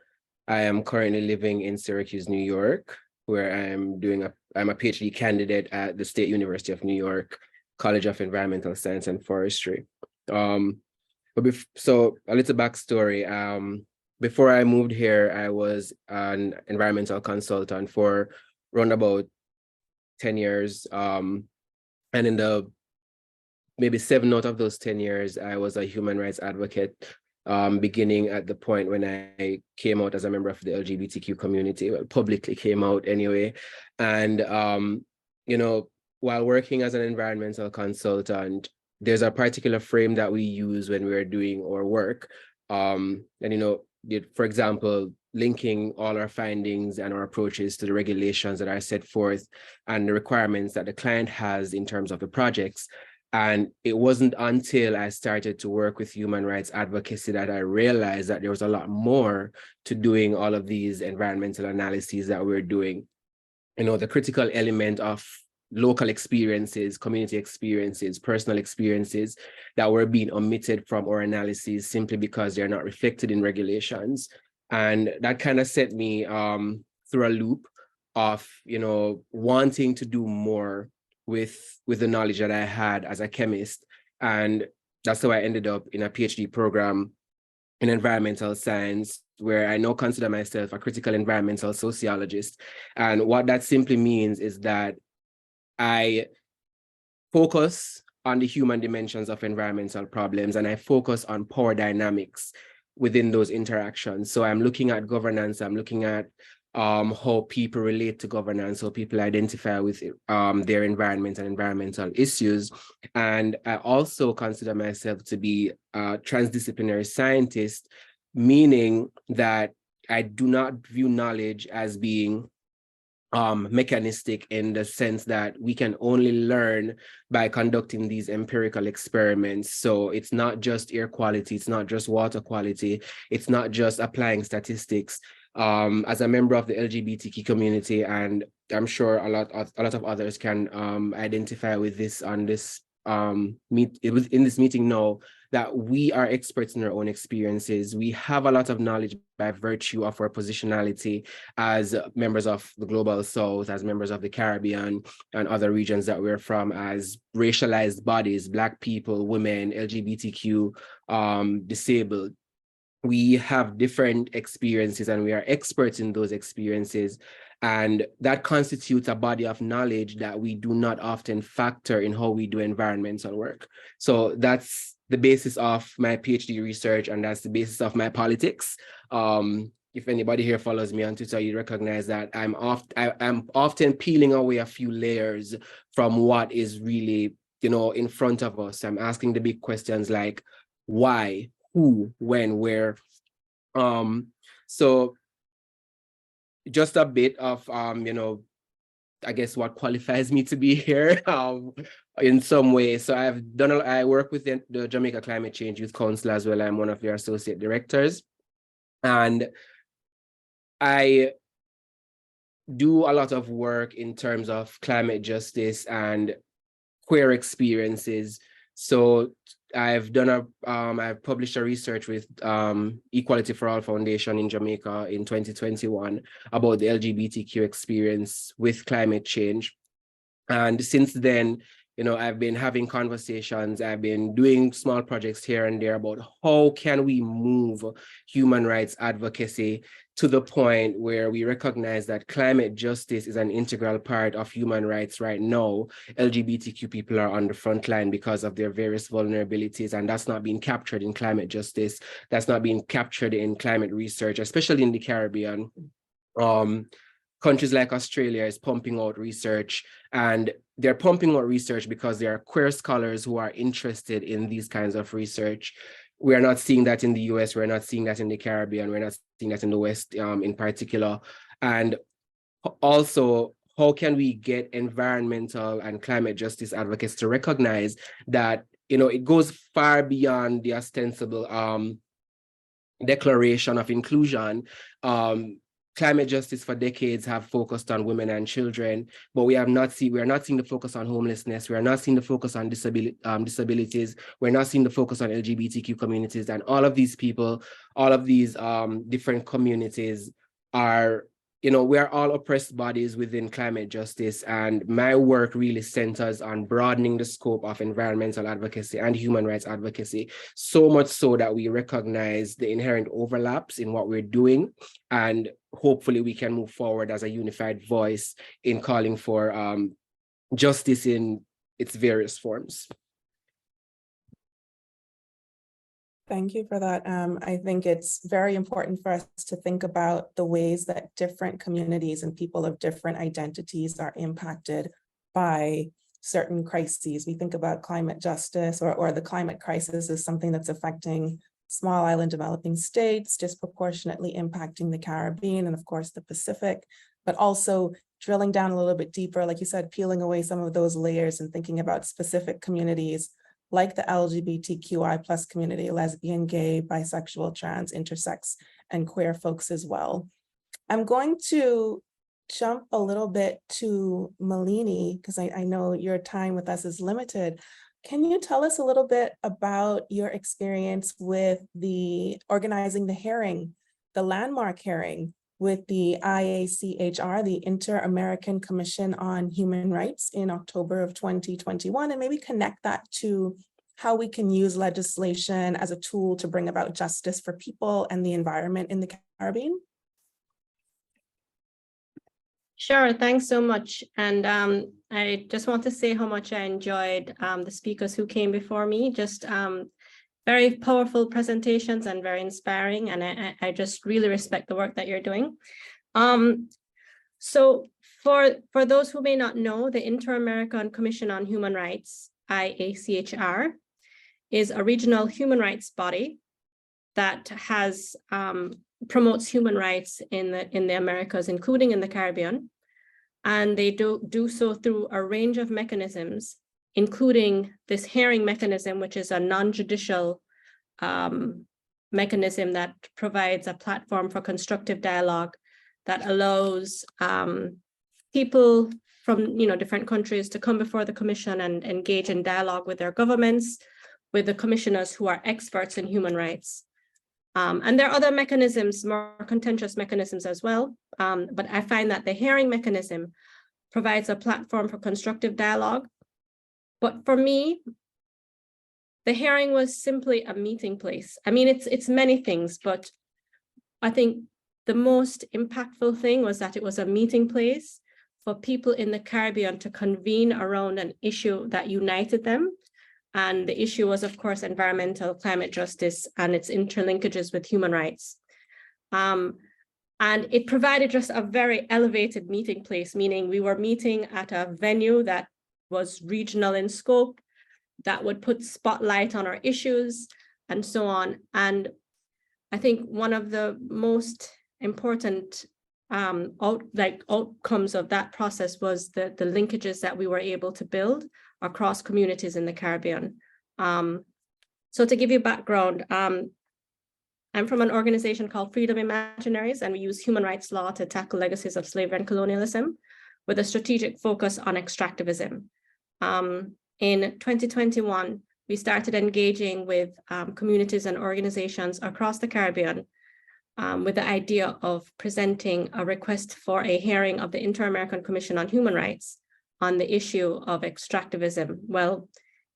I am currently living in Syracuse, New York, where I'm a PhD candidate at the State University of New York, College of Environmental Science and Forestry. So a little backstory. Before I moved here, I was an environmental consultant for around about 10 years. And in the maybe 7 out of those 10 years, I was a human rights advocate, beginning at the point when I came out as a member of the LGBTQ community, well, publicly came out anyway. And, you know, while working as an environmental consultant, there's a particular frame that we use when we're doing our work. And, you know, for example, linking all our findings and our approaches to the regulations that are set forth and the requirements that the client has in terms of the projects. And it wasn't until I started to work with human rights advocacy that I realized that there was a lot more to doing all of these environmental analyses that we're doing. You know, the critical element of local experiences, community experiences, personal experiences that were being omitted from our analyses simply because they're not reflected in regulations. And that kind of set me through a loop of, you know, wanting to do more with the knowledge that I had as a chemist. And that's how I ended up in a PhD program in environmental science, where I now consider myself a critical environmental sociologist. And what that simply means is that I focus on the human dimensions of environmental problems, and I focus on power dynamics within those interactions. So I'm looking at governance, I'm looking at how people relate to governance, how people identify with their environment and environmental issues. And I also consider myself to be a transdisciplinary scientist, meaning that I do not view knowledge as being mechanistic in the sense that we can only learn by conducting these empirical experiments. So it's not just air quality, it's not just water quality, it's not just applying statistics. As a member of the LGBTQ community, and I'm sure a lot of others can identify with this on this in this meeting now, that we are experts in our own experiences. We have a lot of knowledge by virtue of our positionality as members of the Global South, as members of the Caribbean and other regions that we're from, as racialized bodies, Black people, women, LGBTQ, disabled. We have different experiences and we are experts in those experiences. And that constitutes a body of knowledge that we do not often factor in how we do environmental work. So that's the basis of my PhD research, and that's the basis of my politics. If anybody here follows me on Twitter, you recognize that I'm often peeling away a few layers from what is really, you know, in front of us. I'm asking the big questions like why, who, when, where. So just a bit of, you know, I guess, what qualifies me to be here in some way. So I work with the Jamaica Climate Change Youth Council as well. I'm one of their associate directors. And I do a lot of work in terms of climate justice and queer experiences. So I've published a research with Equality for All Foundation in Jamaica in 2021 about the LGBTQ experience with climate change. And since then, you know, I've been having conversations, I've been doing small projects here and there about how can we move human rights advocacy to the point where we recognize that climate justice is an integral part of human rights right now. LGBTQ people are on the front line because of their various vulnerabilities, and that's not being captured in climate justice. That's not being captured in climate research, especially in the Caribbean. Countries like Australia is pumping out research, and they're pumping out research because there are queer scholars who are interested in these kinds of research. We are not seeing that in the US, we're not seeing that in the Caribbean, we're not seeing that in the West in particular. And also, how can we get environmental and climate justice advocates to recognize that, you know, it goes far beyond the ostensible declaration of inclusion. Climate justice for decades have focused on women and children, but we are not seeing the focus on homelessness. We are not seeing the focus on disabilities. We're not seeing the focus on LGBTQ communities, and all of these people, all of these different communities are, you know, we are all oppressed bodies within climate justice, and my work really centers on broadening the scope of environmental advocacy and human rights advocacy, so much so that we recognize the inherent overlaps in what we're doing, and hopefully we can move forward as a unified voice in calling for justice in its various forms. Thank you for that. I think it's very important for us to think about the ways that different communities and people of different identities are impacted by certain crises. We think about climate justice or the climate crisis as something that's affecting small island developing states, disproportionately impacting the Caribbean and of course the Pacific, but also drilling down a little bit deeper, like you said, peeling away some of those layers and thinking about specific communities like the LGBTQI plus community, lesbian, gay, bisexual, trans, intersex, and queer folks as well. I'm going to jump a little bit to Malene, because I know your time with us is limited. Can you tell us a little bit about your experience with organizing the hearing, the landmark hearing with the IACHR, the Inter-American Commission on Human Rights in October of 2021, and maybe connect that to how we can use legislation as a tool to bring about justice for people and the environment in the Caribbean? Sure, thanks so much. And I just want to say how much I enjoyed the speakers who came before me, just very powerful presentations and very inspiring. And I just really respect the work that you're doing. So for those who may not know, the Inter-American Commission on Human Rights, IACHR, is a regional human rights body that has promotes human rights in the Americas, including in the Caribbean. And they do so through a range of mechanisms, including this hearing mechanism, which is a non-judicial mechanism that provides a platform for constructive dialogue that allows people from different countries to come before the commission and engage in dialogue with their governments, with the commissioners who are experts in human rights. And there are other mechanisms, more contentious mechanisms as well. But I find that the hearing mechanism provides a platform for constructive dialogue. But for me, the hearing was simply a meeting place. I mean, it's many things, but I think the most impactful thing was that it was a meeting place for people in the Caribbean to convene around an issue that united them. And the issue was, of course, environmental climate justice and its interlinkages with human rights. And it provided just a very elevated meeting place, meaning we were meeting at a venue that was regional in scope, that would put spotlight on our issues and so on. And I think one of the most important outcomes of that process was the linkages that we were able to build across communities in the Caribbean. So to give you background, I'm from an organization called Freedom Imaginaries, and we use human rights law to tackle legacies of slavery and colonialism with a strategic focus on extractivism. In 2021, we started engaging with communities and organizations across the Caribbean with the idea of presenting a request for a hearing of the Inter-American Commission on Human Rights on the issue of extractivism. Well,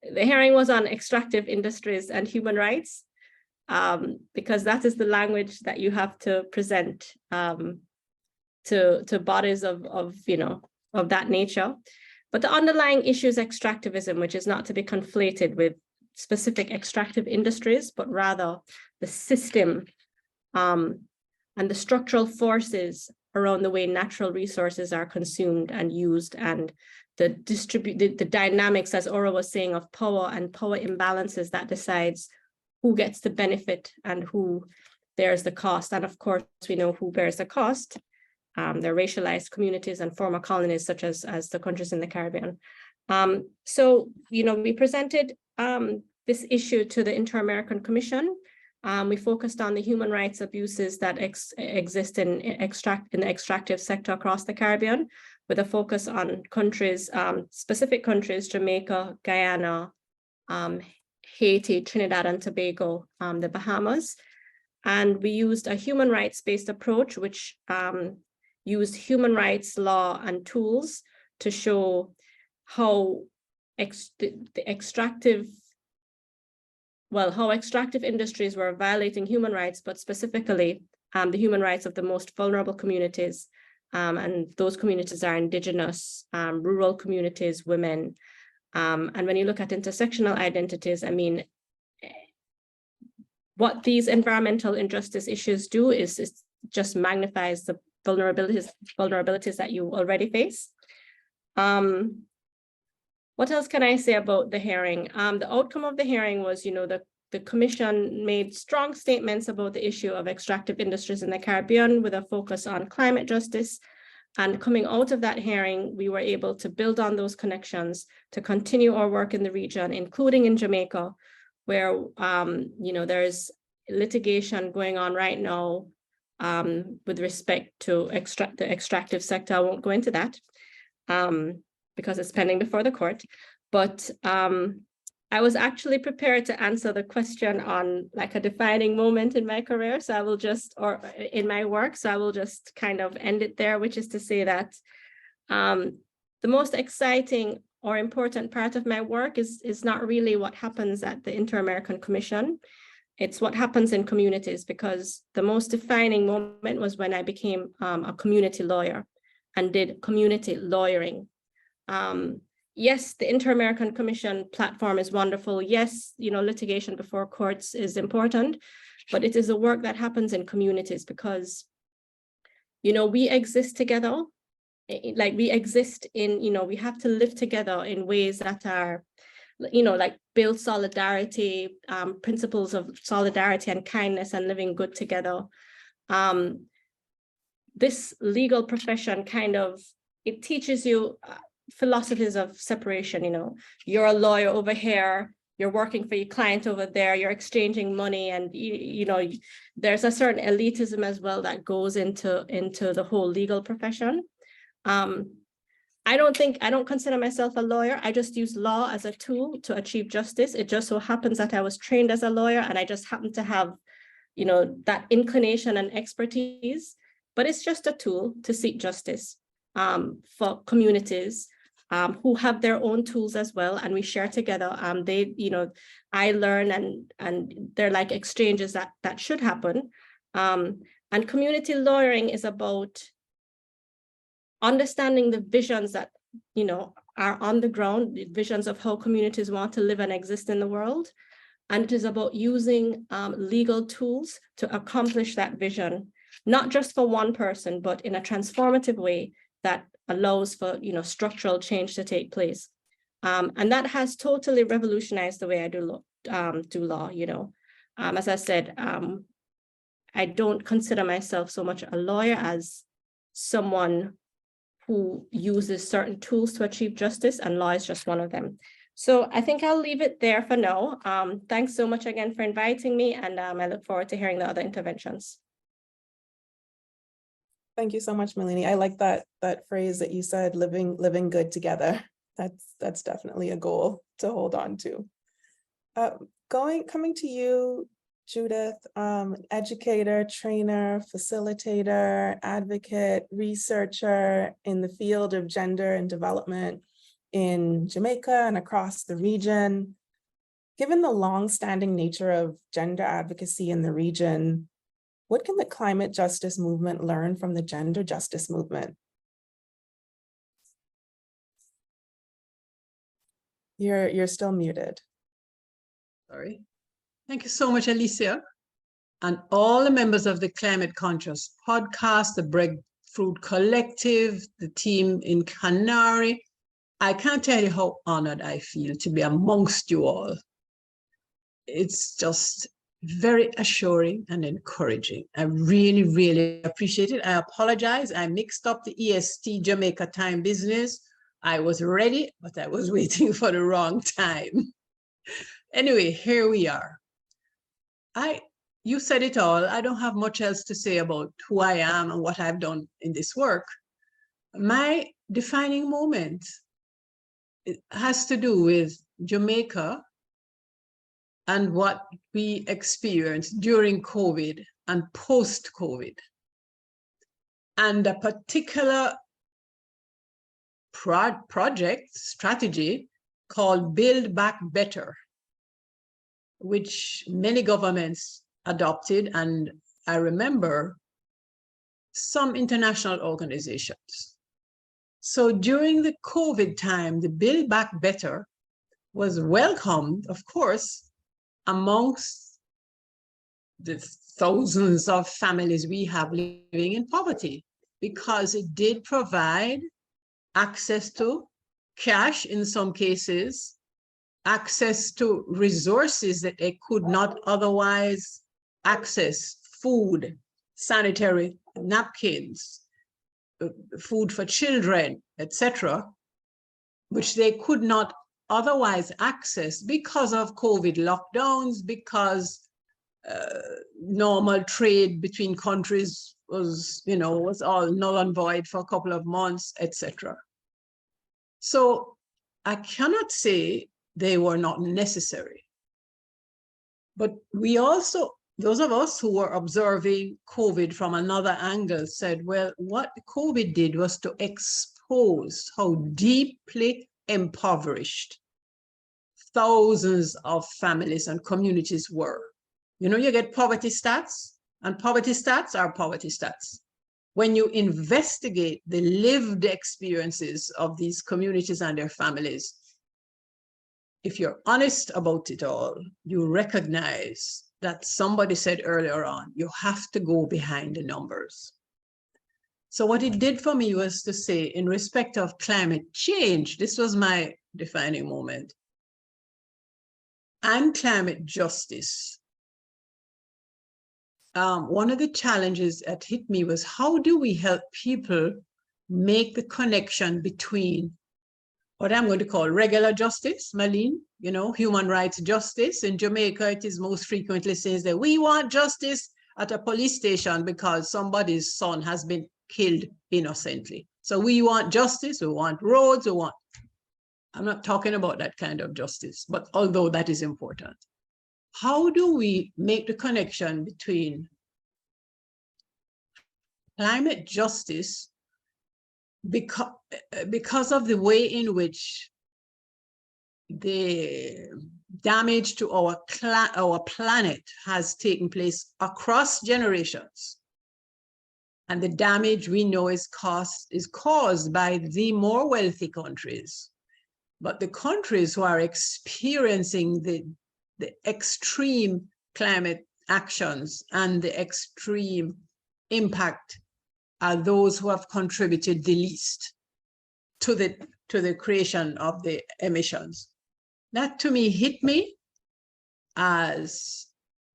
the hearing was on extractive industries and human rights, because that is the language that you have to present to bodies of that nature. But the underlying issue is extractivism, which is not to be conflated with specific extractive industries, but rather the system and the structural forces around the way natural resources are consumed and used, and the dynamics, as Ora was saying, of power and power imbalances that decides who gets the benefit and who bears the cost. And of course, we know who bears the cost. They're racialized communities and former colonies, such as the countries in the Caribbean. So, we presented this issue to the Inter-American Commission. We focused on the human rights abuses that exist in the extractive sector across the Caribbean, with a focus on countries, specific countries, Jamaica, Guyana, Haiti, Trinidad and Tobago, the Bahamas. And we used a human rights-based approach, which used human rights law and tools to show how extractive industries were violating human rights, but specifically the human rights of the most vulnerable communities. And those communities are indigenous, rural communities, women. And when you look at intersectional identities, I mean, what these environmental injustice issues do is just magnifies the vulnerabilities that you already face. What else can I say about the hearing? The outcome of the hearing was, the commission made strong statements about the issue of extractive industries in the Caribbean with a focus on climate justice. And coming out of that hearing, we were able to build on those connections to continue our work in the region, including in Jamaica, where there's litigation going on right now with respect to the extractive sector. I won't go into that because it's pending before the court. But I was actually prepared to answer the question on like a defining moment in my career. So I will or in my work. So I will just kind of end it there, which is to say that the most exciting or important part of my work is not really what happens at the Inter-American Commission. It's what happens in communities, because the most defining moment was when I became a community lawyer and did community lawyering. Yes, the Inter-American Commission platform is wonderful. Yes, litigation before courts is important, but it is a work that happens in communities because, we exist together. Like we exist in, we have to live together in ways that are, like build solidarity, principles of solidarity and kindness and living good together. This legal profession it teaches you philosophies of separation. You're a lawyer over here, you're working for your client over there, you're exchanging money, and there's a certain elitism as well that goes into the whole legal profession. I don't consider myself a lawyer. I just use law as a tool to achieve justice. It just so happens that I was trained as a lawyer and I just happen to have, that inclination and expertise, but it's just a tool to seek justice for communities who have their own tools as well, and we share together. I learn and they're like exchanges that should happen. And community lawyering is about understanding the visions that, are on the ground, the visions of how communities want to live and exist in the world. And it is about using legal tools to accomplish that vision, not just for one person, but in a transformative way that allows for, structural change to take place. And that has totally revolutionized the way I do law. As I said, I don't consider myself so much a lawyer as someone who uses certain tools to achieve justice, and law is just one of them. So I think I'll leave it there for now. Thanks so much again for inviting me, and I look forward to hearing the other interventions. Thank you so much, Malene. I like that phrase that you said, living good together. That's definitely a goal to hold on to. Coming to you, Judith, educator, trainer, facilitator, advocate, researcher in the field of gender and development in Jamaica and across the region. Given the long-standing nature of gender advocacy in the region, what can the climate justice movement learn from the gender justice movement? You're still muted. Sorry. Thank you so much, Alicia, and all the members of the Climate Conscious podcast, the Breadfruit Collective, the team in Canary. I can't tell you how honored I feel to be amongst you all. It's just very assuring and encouraging. I really, really appreciate it. I apologize. I mixed up the EST Jamaica time business. I was ready, but I was waiting for the wrong time. Anyway, here we are. You said it all. I don't have much else to say about who I am and what I've done in this work. My defining moment has to do with Jamaica and what we experienced during COVID and post-COVID. And a particular project strategy called Build Back Better, which many governments adopted, and I remember some international organizations. So during the COVID time, the Build Back Better was welcomed, of course, amongst the thousands of families we have living in poverty, because it did provide access to cash in some cases, access to resources that they could not otherwise access, food, sanitary napkins, food for children, etc., which they could not otherwise access because of COVID lockdowns, because normal trade between countries was all null and void for a couple of months, etc. So I cannot say they were not necessary. But we also, those of us who were observing COVID from another angle said, well, what COVID did was to expose how deeply impoverished thousands of families and communities were. You get poverty stats, and poverty stats are poverty stats. When you investigate the lived experiences of these communities and their families, if you're honest about it all, you recognize that somebody said earlier on, you have to go behind the numbers. So what it did for me was to say, in respect of climate change, this was my defining moment, and climate justice. One of the challenges that hit me was, how do we help people make the connection between what I'm going to call regular justice, Malene, human rights justice. In Jamaica, it is most frequently says that we want justice at a police station because somebody's son has been killed innocently. So we want justice, we want roads, I'm not talking about that kind of justice, but although that is important. How do we make the connection between climate justice because of the way in which the damage to our planet has taken place across generations? And the damage we know is caused by the more wealthy countries. But the countries who are experiencing the extreme climate actions and the extreme impact are those who have contributed the least to the creation of the emissions. That to me hit me as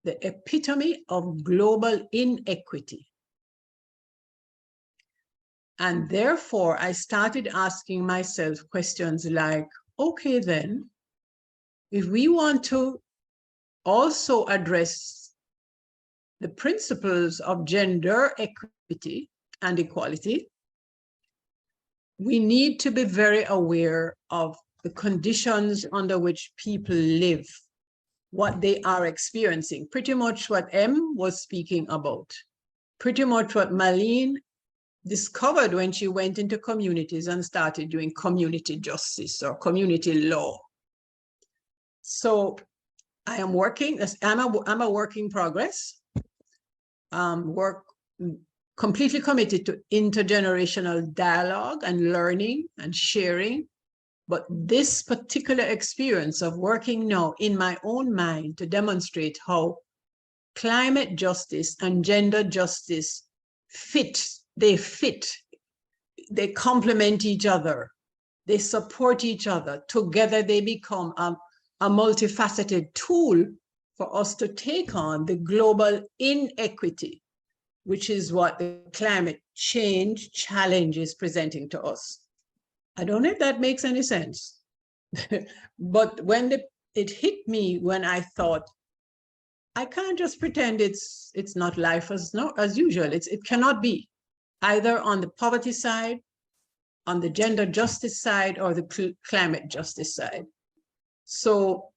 the epitome of global inequity. And therefore, I started asking myself questions like, okay, then, if we want to also address the principles of gender equity and equality, we need to be very aware of the conditions under which people live, what they are experiencing, pretty much what Em was speaking about, pretty much what Malene discovered when she went into communities and started doing community justice or community law. So I am working, I'm a work in progress, completely committed to intergenerational dialogue and learning and sharing. But this particular experience of working now in my own mind to demonstrate how climate justice and gender justice fit, they complement each other, they support each other. Together they become a multifaceted tool for us to take on the global inequity, which is what the climate change challenge is presenting to us. I don't know if that makes any sense. But when it hit me when I thought, I can't just pretend it's not life as usual. It cannot be, either on the poverty side, on the gender justice side, or the climate justice side. So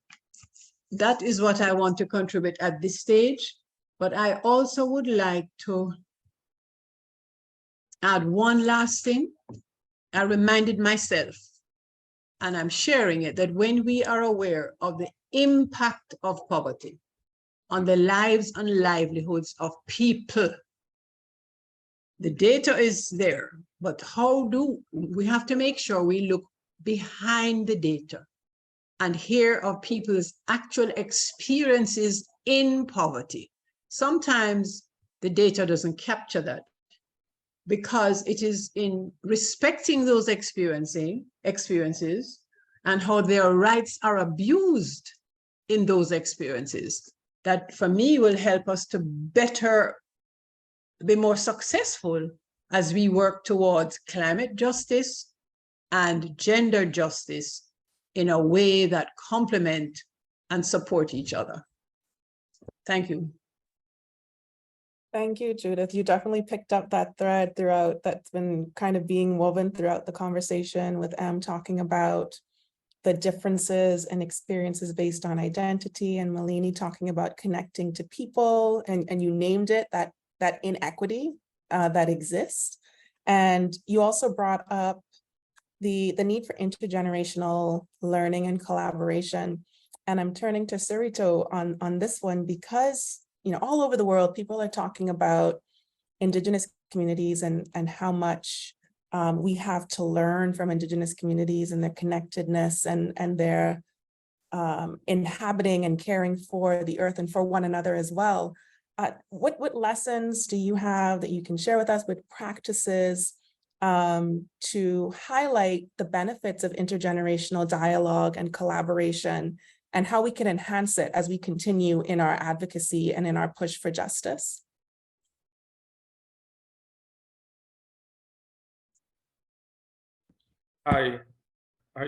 that is what I want to contribute at this stage. But I also would like to add one last thing. I reminded myself, and I'm sharing it, that when we are aware of the impact of poverty on the lives and livelihoods of people, the data is there, but how do we have to make sure we look behind the data and hear of people's actual experiences in poverty? Sometimes the data doesn't capture that, because it is in respecting those experiences and how their rights are abused in those experiences that, for me, will help us to be more successful as we work towards climate justice and gender justice in a way that complement and support each other. Thank you. Thank you, Judith. You definitely picked up that thread throughout that's been kind of being woven throughout the conversation, with Em talking about the differences and experiences based on identity, and Malene talking about connecting to people, and you named it, that inequity that exists. And you also brought up the need for intergenerational learning and collaboration. And I'm turning to Sirito on this one, because all over the world, people are talking about Indigenous communities and how much we have to learn from Indigenous communities and their connectedness and their inhabiting and caring for the earth and for one another as well. What lessons do you have that you can share with us, with practices to highlight the benefits of intergenerational dialogue and collaboration, and how we can enhance it as we continue in our advocacy and in our push for justice? Hi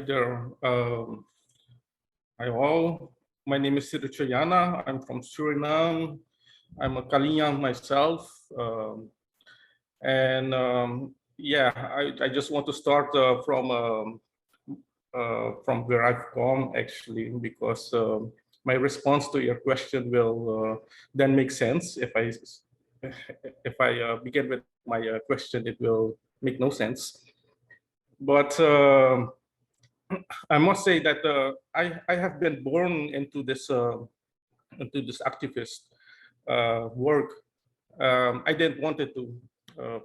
there. Hi all. My name is Sirito Yana. I'm from Suriname. I'm a Kalinga myself. Yeah, I just want to start from where I've come, actually, because my response to your question will then make sense. If I begin with my question, it will make no sense. But I must say that I have been born into this activist work. I didn't want it to,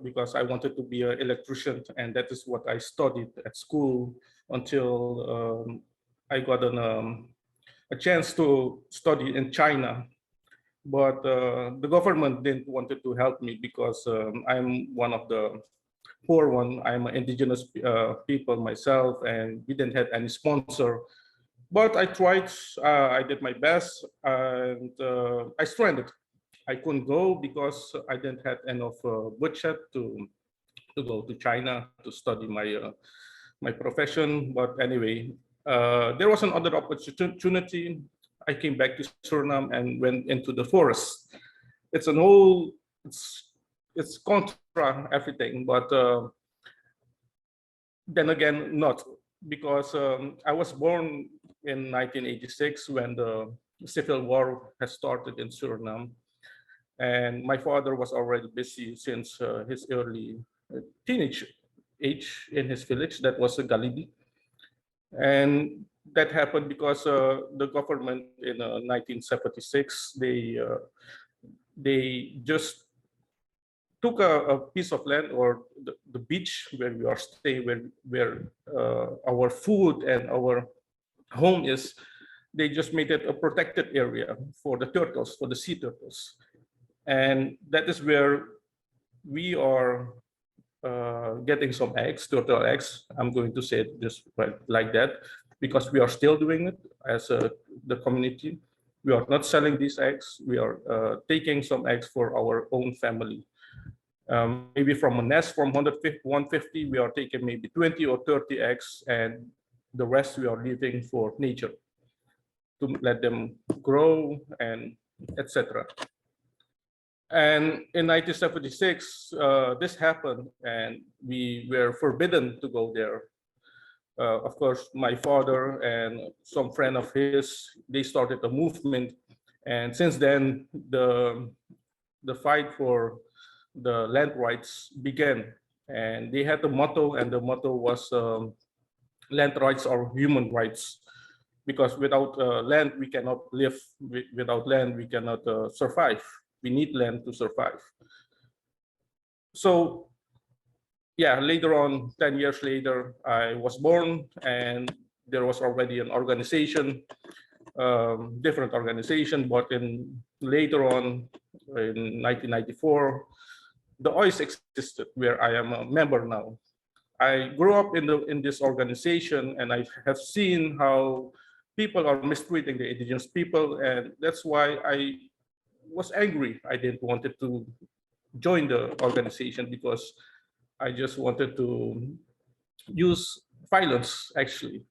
because I wanted to be an electrician, and that is what I studied at school until I got a chance to study in China. But the government didn't want to help me, because I'm one of the poor one. I'm an indigenous people myself, and we didn't have any sponsor. But I tried, I did my best, and I stranded. I couldn't go because I didn't have enough budget to to go to China to study my profession. But anyway, there was another opportunity. I came back to Suriname and went into the forest. It's an whole, it's contra everything, but then again, not, because I was born in 1986 when the Civil War has started in Suriname. And my father was already busy since his early teenage age in his village, that was a Galibi. And that happened because the government in 1976, they just took a piece of land, or the beach where we are staying, where our food and our home is. They just made it a protected area for the turtles, for the sea turtles. And that is where we are getting some eggs, turtle eggs. I'm going to say it just like that, because we are still doing it as the community. We are not selling these eggs. We are taking some eggs for our own family. Maybe from a nest from 150, we are taking maybe 20 or 30 eggs, and the rest we are leaving for nature to let them grow and etc. And in 1976, this happened, and we were forbidden to go there. Of course, my father and some friend of his, they started a movement, and since then the fight for the land rights began. And they had a motto, and the motto was land rights are human rights, because without land we cannot live. Without land we cannot survive. We need land to survive. So yeah, later on, 10 years later, I was born, and there was already an organization, different organization, but later on in 1994, the OIS existed, where I am a member now. I grew up in this organization, and I have seen how people are mistreating the indigenous people, and that's why I was angry. I didn't want to join the organization, because I just wanted to use violence, actually.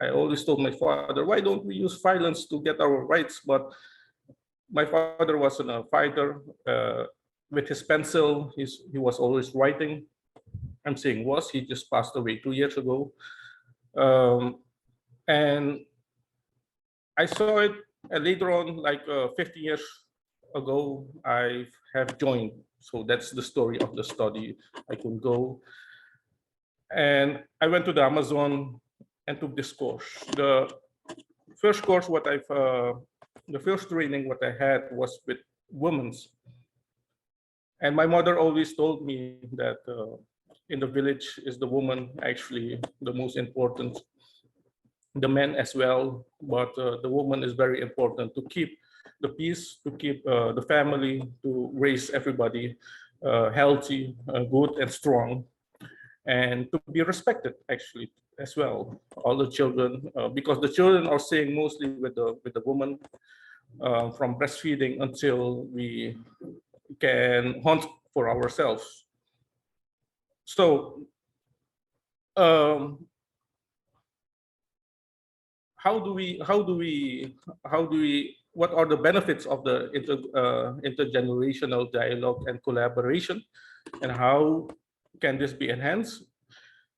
I always told my father, why don't we use violence to get our rights? But my father wasn't a fighter. With his pencil, he was always writing. I'm saying was, he just passed away 2 years ago. And I saw it later on, like 50 years ago, I have joined. So that's the story of the study. I could go. And I went to the Amazon and took this course. The first course, the first training what I had was with women's. And my mother always told me that in the village is the woman actually the most important, the men as well, but the woman is very important to keep the peace, to keep the family, to raise everybody healthy, good and strong, and to be respected actually as well, all the children, because the children are staying mostly with the woman from breastfeeding until we can hunt for ourselves. So what are the benefits of the intergenerational dialogue and collaboration, and how can this be enhanced?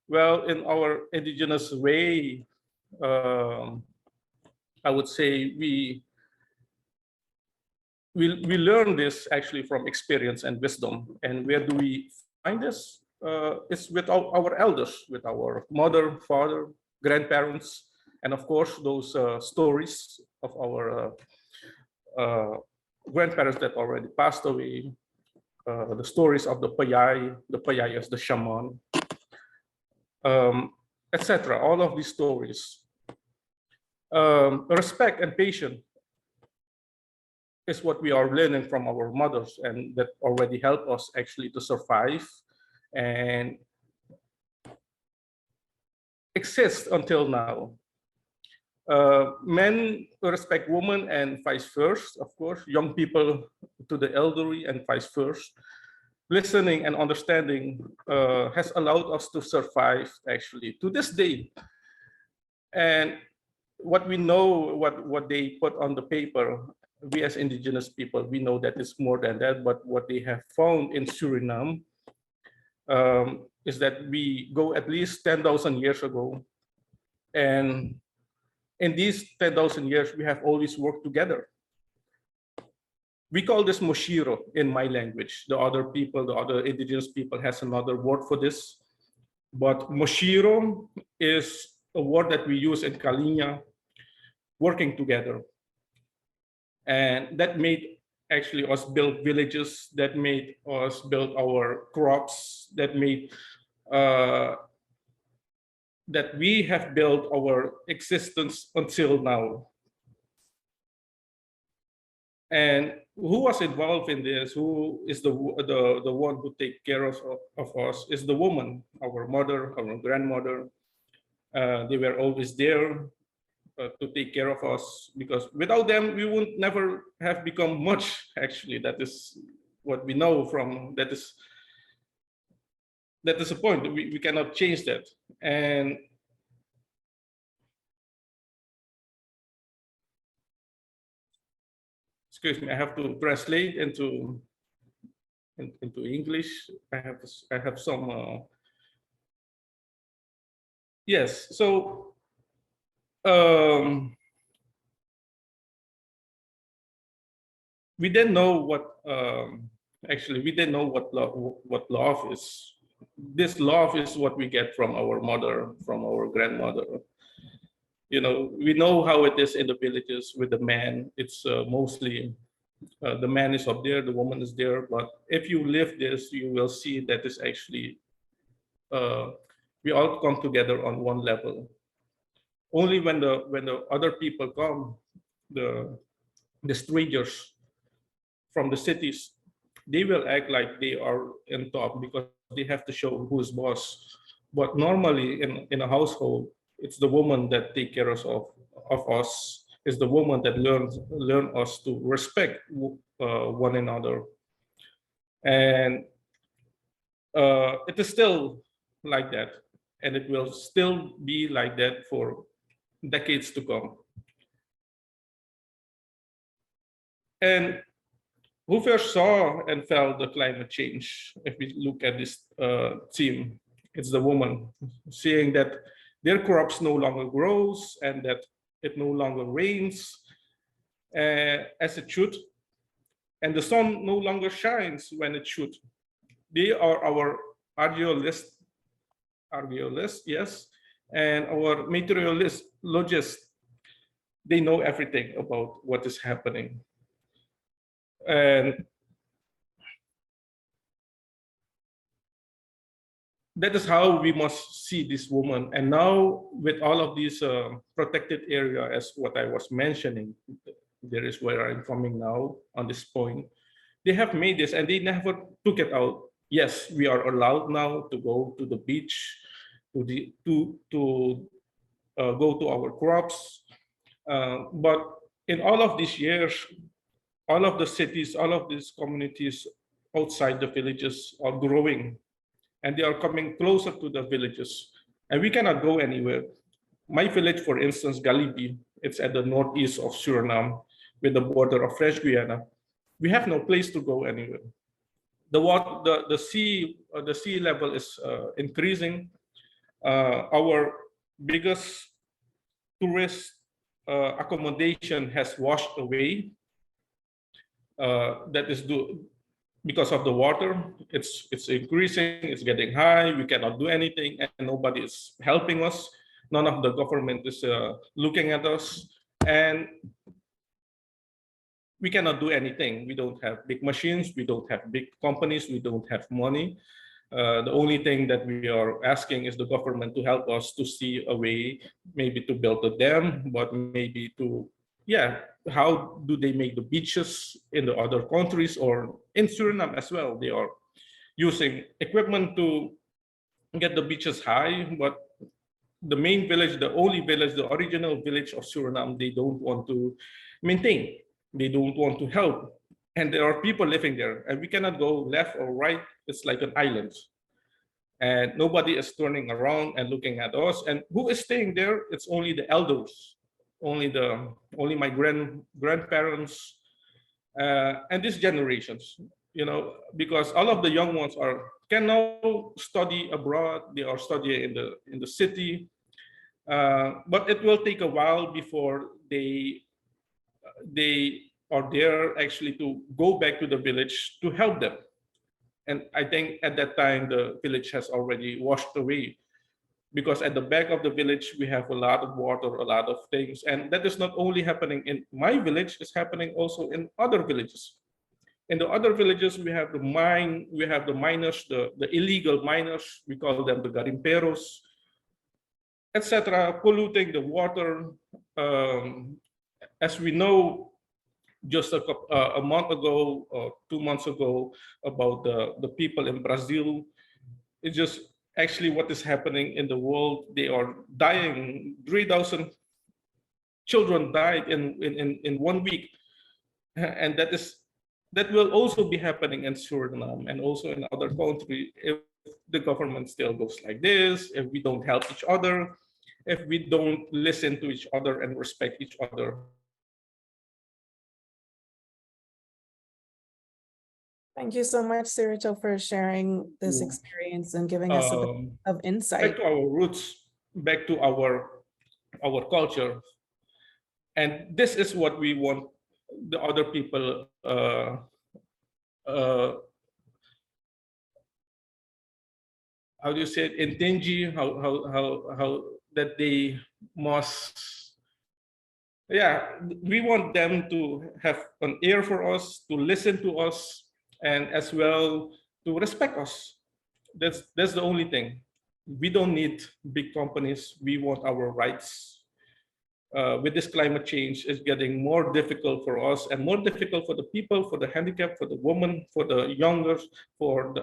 Well, in our indigenous way, I would say we learn this actually from experience and wisdom. And where do we find this? It's with our elders, with our mother, father, grandparents, and of course those stories of our grandparents that already passed away, the stories of the payay as the shaman, etc. All of these stories. Respect and patience is what we are learning from our mothers, and that already help us actually to survive and exist until now. Men respect women and vice versa, of course, young people to the elderly and vice versa. listening and understanding has allowed us to survive actually to this day. And what we know, what they put on the paper, we as indigenous people, we know that it's more than that, but what they have found in Suriname is that we go at least 10,000 years ago. And in these 10,000 years, we have always worked together. We call this moshiro in my language. The other people, the other indigenous people has another word for this. But moshiro is a word that we use in Kalinya, working together. And that made actually us build villages, that made us build our crops, that made that we have built our existence until now. And who was involved in this, who is the one who take care of us, is the woman, our mother, our grandmother. They were always there to take care of us, because without them, we would never have become much, actually. That is what we know from, that is the point. We cannot change that. And excuse me, I have to translate into English. I have some yes. So we didn't know what actually we didn't know what love is. This love is what we get from our mother, from our grandmother. You know, we know how it is in the villages with the man. It's mostly the man is up there, the woman is there. But if you live this, you will see that it's actually we all come together on one level. Only when the other people come, the strangers from the cities, they will act like they are in top because they have to show who's boss. But normally in a household, it's the woman that take care of us. It's the woman that learn us to respect one another. And it is still like that, and it will still be like that for decades to come. And who first saw and felt the climate change? If we look at this theme, it's the woman, seeing that their crops no longer grows and that it no longer rains as it should, and the sun no longer shines when it should. They are our archaeologists, yes, and our meteorologists. They know everything about what is happening. And that is how we must see this woman. And now with all of these protected area, as what I was mentioning, there is where I'm coming now on this point. They have made this and they never took it out. Yes, we are allowed now to go to the beach, to go to our crops. But in all of these years, all of the cities, all of these communities outside the villages are growing, and they are coming closer to the villages, and we cannot go anywhere. My village, for instance, Galibi, it's at the northeast of Suriname with the border of French Guiana. We have no place to go anywhere. The sea level is increasing. Our biggest tourist accommodation has washed away. That is because of the water. It's increasing, it's getting high, we cannot do anything, and nobody is helping us. None of the government is looking at us, and we cannot do anything. We don't have big machines, we don't have big companies, we don't have money. The only thing that we are asking is the government to help us to see a way, maybe to build a dam, but maybe to, how do they make the beaches in the other countries or in Suriname as well? They are using equipment to get the beaches high, but the main village, the only village, the original village of Suriname, they don't want to maintain. They don't want to help. And there are people living there, and we cannot go left or right. It's like an island. And nobody is turning around and looking at us. And who is staying there? It's only the elders, only my grandparents, and these generations. Because all of the young ones can now study abroad. They are studying in the city, but it will take a while before they are there actually to go back to the village to help them. And I think at that time, the village has already washed away, because at the back of the village, we have a lot of water, a lot of things. And that is not only happening in my village, it's happening also in other villages. In the other villages, we have the miners, the illegal miners, we call them the garimperos, etc., polluting the water. As we know, just a month ago or 2 months ago, about the people in Brazil, it's just actually what is happening in the world. They are dying. 3,000 children died in 1 week. And that will also be happening in Suriname and also in other countries if the government still goes like this, if we don't help each other, if we don't listen to each other and respect each other. Thank you so much, Sirito, for sharing this experience and giving us a bit of insight. Back to our roots, back to our culture. And this is what we want the other people how do you say it, intingy, how that they must, we want them to have an ear for us, to listen to us, and as well to respect us. That's the only thing. We don't need big companies. We want our rights. With this climate change, it's getting more difficult for us and more difficult for the people, for the handicapped, for the women, for the younger, for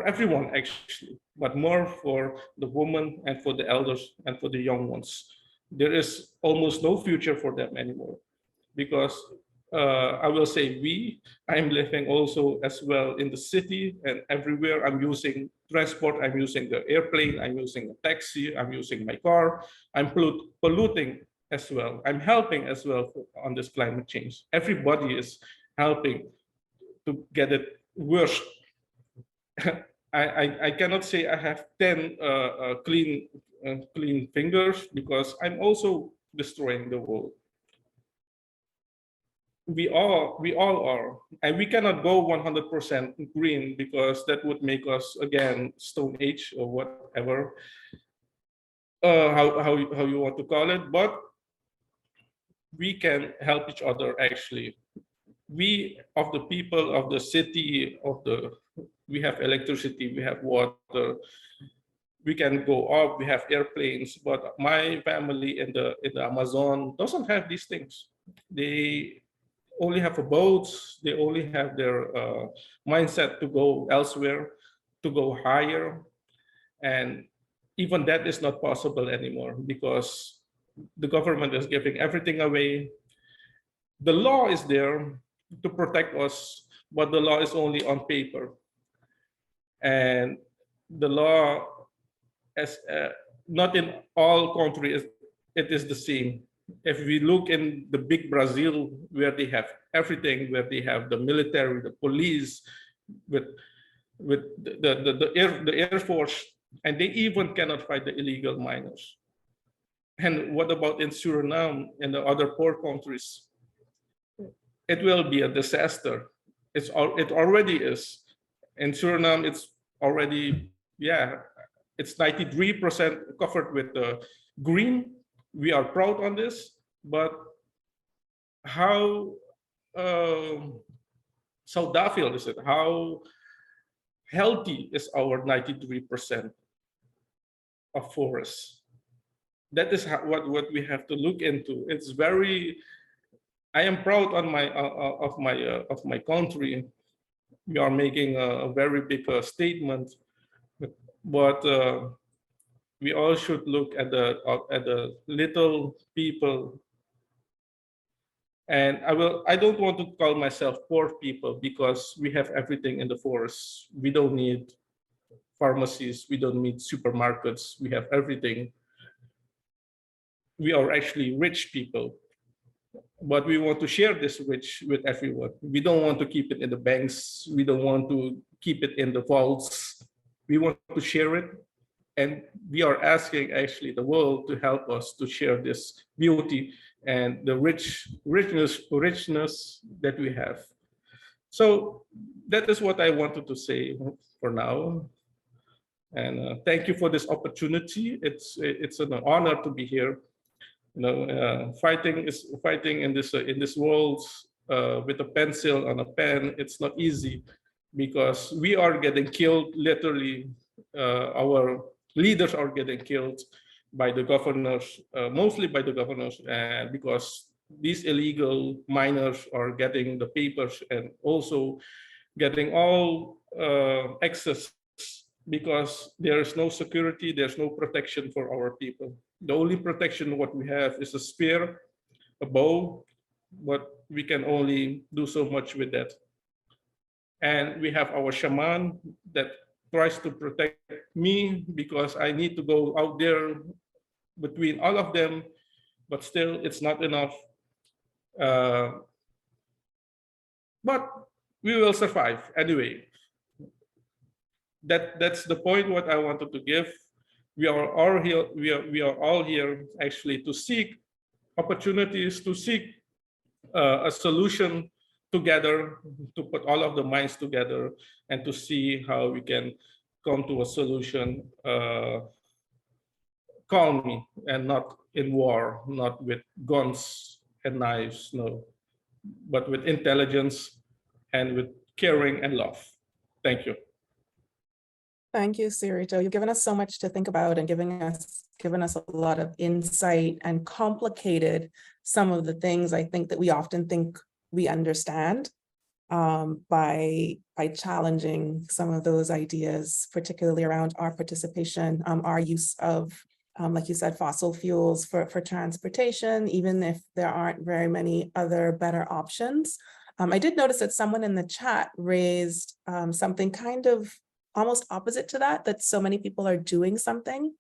everyone actually, but more for the women and for the elders and for the young ones. There is almost no future for them anymore, because I will say I'm living also as well in the city, and everywhere I'm using transport, I'm using the airplane, I'm using a taxi, I'm using my car, I'm polluting as well. I'm helping as well on this climate change. Everybody is helping to get it worse. I cannot say I have 10 clean fingers, because I'm also destroying the world. We all are, and we cannot go 100% green, because that would make us again Stone Age or whatever, how you want to call it. But we can help each other actually. We of the people of the city we have electricity, we have water, we can go up, we have airplanes. But my family in the Amazon doesn't have these things. They only have a boats, they only have their mindset to go elsewhere, to go higher. And even that is not possible anymore, because the government is giving everything away. The law is there to protect us, but the law is only on paper. And the law, as not in all countries, it is the same. If we look in the big Brazil, where they have everything, where they have the military, the police, with the Air Force, and they even cannot fight the illegal miners. And what about in Suriname and the other poor countries? It will be a disaster. It already is. In Suriname, it's already, it's 93% covered with green. We are proud on this, but how saudável is it? How healthy is our 93% of forests? That is what we have to look into. It's very. I am proud on of my country. We are making a very big statement, but we all should look at the little people And I don't want to call myself poor people because we have everything in the forest. We don't need pharmacies, we don't need supermarkets, we have everything. We are actually rich people, but we want to share this rich with everyone. We don't want to keep it in the banks. We don't want to keep it in the vaults. We want to share it. And we are asking actually the world to help us to share this beauty and the richness that we have. So that is what I wanted to say for now. And thank you for this opportunity. It's an honor to be here. You know, fighting in this world with a pencil and a pen. It's not easy because we are getting killed literally. Our leaders are getting killed by the governors, mostly by the governors, and because these illegal miners are getting the papers and also getting all access, because there is no security, there's no protection for our people. The only protection what we have is a spear, a bow, but we can only do so much with that. And we have our shaman that tries to protect me because I need to go out there between all of them, but still it's not enough. But we will survive anyway. That's the point what I wanted to give. We are all here. We are all here actually to seek opportunities, to seek a solution together, to put all of the minds together, and to see how we can come to a solution calmly and not in war, not with guns and knives, no, but with intelligence and with caring and love. Thank you. Thank you, Sirito. You've given us so much to think about and given us a lot of insight and complicated some of the things I think that we often think we understand by challenging some of those ideas, particularly around our participation, our use of, like you said, fossil fuels for transportation, even if there aren't very many other better options. I did notice that someone in the chat raised something kind of almost opposite to that, that so many people are doing something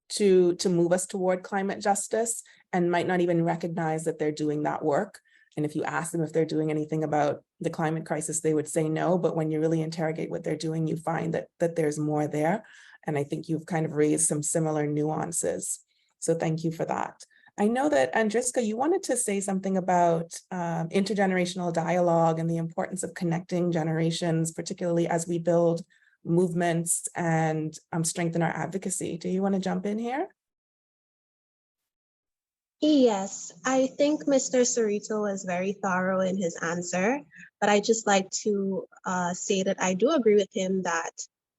to move us toward climate justice and might not even recognize that they're doing that work. And if you ask them if they're doing anything about the climate crisis, they would say no. But when you really interrogate what they're doing, you find that there's more there. And I think you've kind of raised some similar nuances. So thank you for that. I know that, Andriska, you wanted to say something about intergenerational dialogue and the importance of connecting generations, particularly as we build movements and strengthen our advocacy. Do you want to jump in here? Yes, I think Mr. Sirito was very thorough in his answer, but I just like to say that I do agree with him that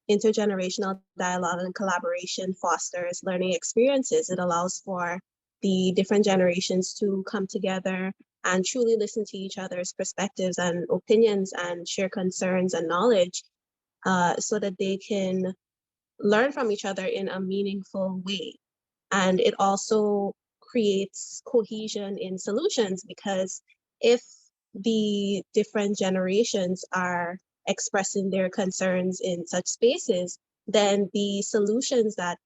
intergenerational dialogue and collaboration fosters learning experiences. It allows for the different generations to come together and truly listen to each other's perspectives and opinions and share concerns and knowledge so that they can learn from each other in a meaningful way. And it also creates cohesion in solutions, because if the different generations are expressing their concerns in such spaces, then the solutions that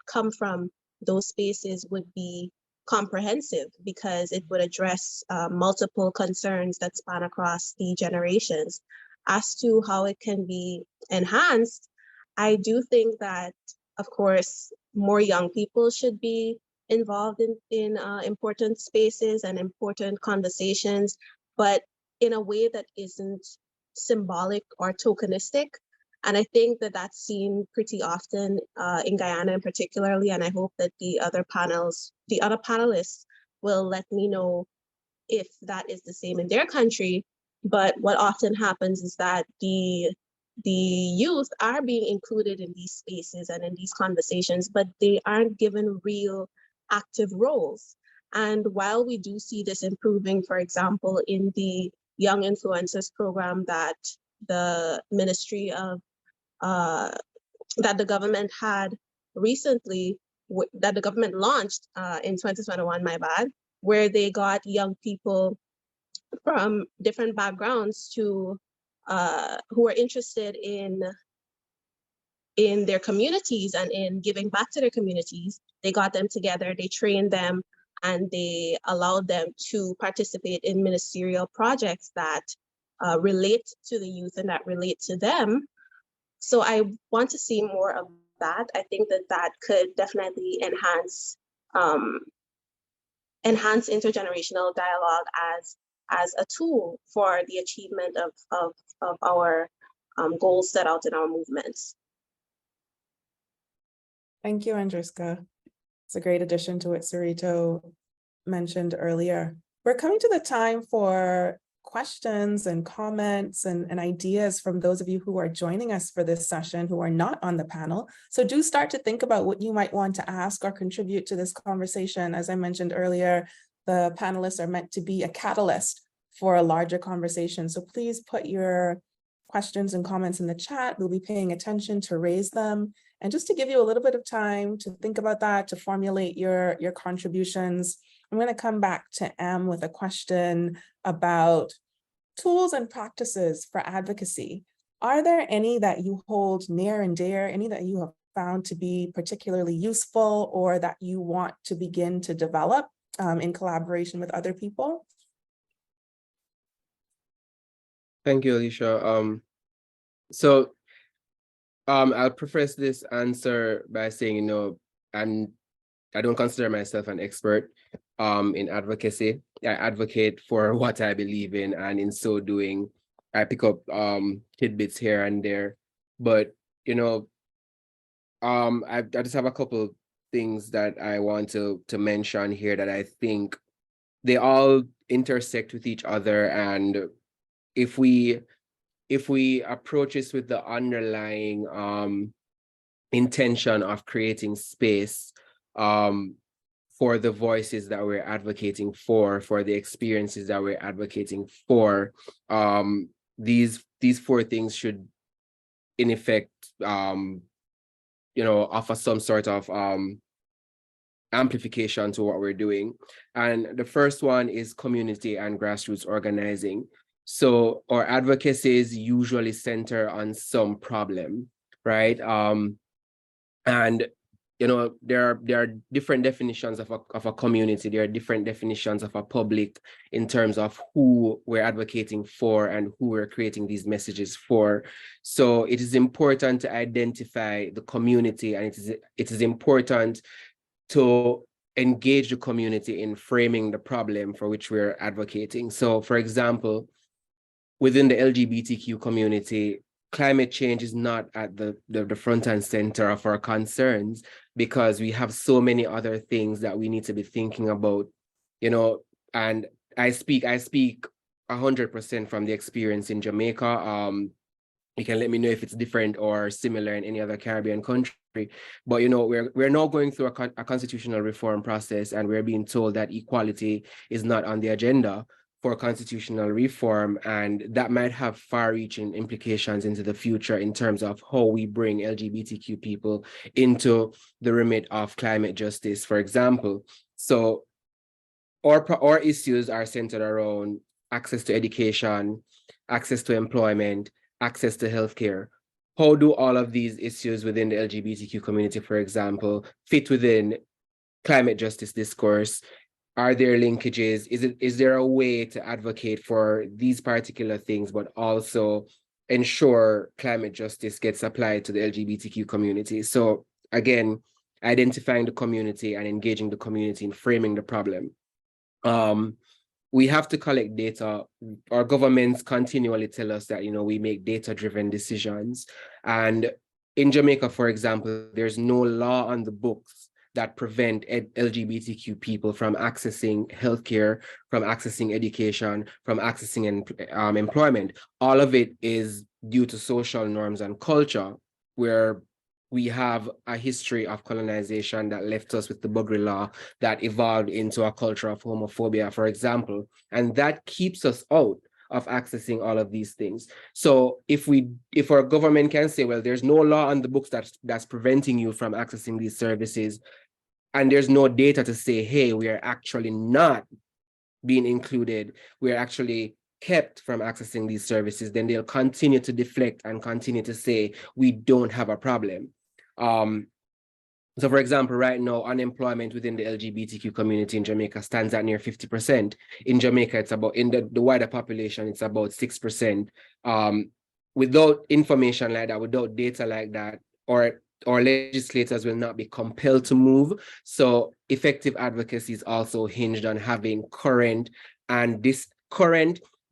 come from those spaces would be comprehensive, because it would address multiple concerns that span across the generations. As to how it can be enhanced, I do think that, of course, more young people should be involved in important spaces and important conversations, but in a way that isn't symbolic or tokenistic. And I think that that's seen pretty often in Guyana in particularly, and I hope that the other panelists will let me know if that is the same in their country. But what often happens is that the youth are being included in these spaces and in these conversations, but they aren't given real active roles. And while we do see this improving, for example, in the Young Influencers program that the Ministry of, that the government had recently, that the government launched in 2021, my bad, where they got young people from different backgrounds to who are interested in their communities and in giving back to their communities. They got them together, they trained them, and they allowed them to participate in ministerial projects that relate to the youth and that relate to them. So I want to see more of that. I think that that could definitely enhance intergenerational dialogue as a tool for the achievement of our goals set out in our movements. Thank you, Andriska. It's a great addition to what Sirito mentioned earlier. We're coming to the time for questions and comments and ideas from those of you who are joining us for this session who are not on the panel. So do start to think about what you might want to ask or contribute to this conversation. As I mentioned earlier, the panelists are meant to be a catalyst for a larger conversation. So please put your questions and comments in the chat. We'll be paying attention to raise them. And just to give you a little bit of time to think about that, to formulate your contributions, I'm going to come back to Emme with a question about tools and practices for advocacy. Are there any that you hold near and dear, any that you have found to be particularly useful or that you want to begin to develop in collaboration with other people? Thank you, Alicia. I'll preface this answer by saying, I don't consider myself an expert in advocacy. I advocate for what I believe in, and in so doing, I pick up tidbits here and there. But I just have a couple things that I want to mention here that I think they all intersect with each other, and if we approach this with the underlying intention of creating space for the voices that we're advocating for the experiences that we're advocating for, these four things should, in effect, offer some sort of amplification to what we're doing. And the first one is community and grassroots organizing. So our advocacies usually center on some problem, right? And there are different definitions of a community. There are different definitions of a public in terms of who we're advocating for and who we're creating these messages for. So it is important to identify the community, and it is important to engage the community in framing the problem for which we're advocating. So, for example, within the LGBTQ community, climate change is not at the front and center of our concerns because we have so many other things that we need to be thinking about, and I speak 100% from the experience in Jamaica. You can let me know if it's different or similar in any other Caribbean country. But we're now going through a constitutional reform process, and we're being told that equality is not on the agenda for constitutional reform, and that might have far-reaching implications into the future in terms of how we bring LGBTQ people into the remit of climate justice, for example. So our issues are centered around access to education, access to employment, access to healthcare. How do all of these issues within the LGBTQ community, for example, fit within climate justice discourse? Are there linkages? Is there a way to advocate for these particular things, but also ensure climate justice gets applied to the LGBTQ community? So again, identifying the community and engaging the community in framing the problem. We have to collect data. Our governments continually tell us that, we make data-driven decisions. And in Jamaica, for example, there's no law on the books that prevent LGBTQ people from accessing healthcare, from accessing education, from accessing employment. All of it is due to social norms and culture, where we have a history of colonization that left us with the Buggery Law that evolved into a culture of homophobia, for example, and that keeps us out of accessing all of these things. So if our government can say, well, there's no law on the books that's preventing you from accessing these services, and there's no data to say, hey, we are actually not being included, we're actually kept from accessing these services, then they'll continue to deflect and continue to say, we don't have a problem. So for example, right now, unemployment within the LGBTQ community in Jamaica stands at near 50%. In Jamaica, it's about, in the wider population, it's about 6%. Without information like that, without data like that, or legislators will not be compelled to move. So effective advocacy is also hinged on having current,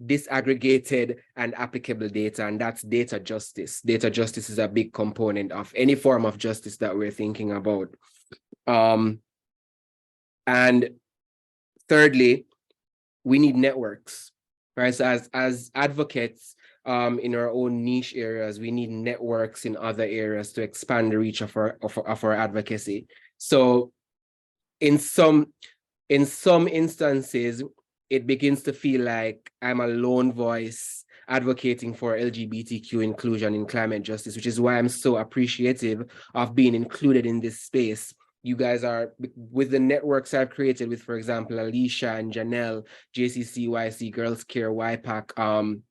disaggregated and applicable data, and that's data justice. Data justice is a big component of any form of justice that we're thinking about. And thirdly, we need networks, right? So as advocates in our own niche areas, we need networks in other areas to expand the reach of our advocacy. So in some instances, it begins to feel like I'm a lone voice advocating for LGBTQ inclusion in climate justice, which is why I'm so appreciative of being included in this space. You guys are, with the networks I've created with, for example, Alicia and Janelle, JCCYC, Girls Care, YPAC,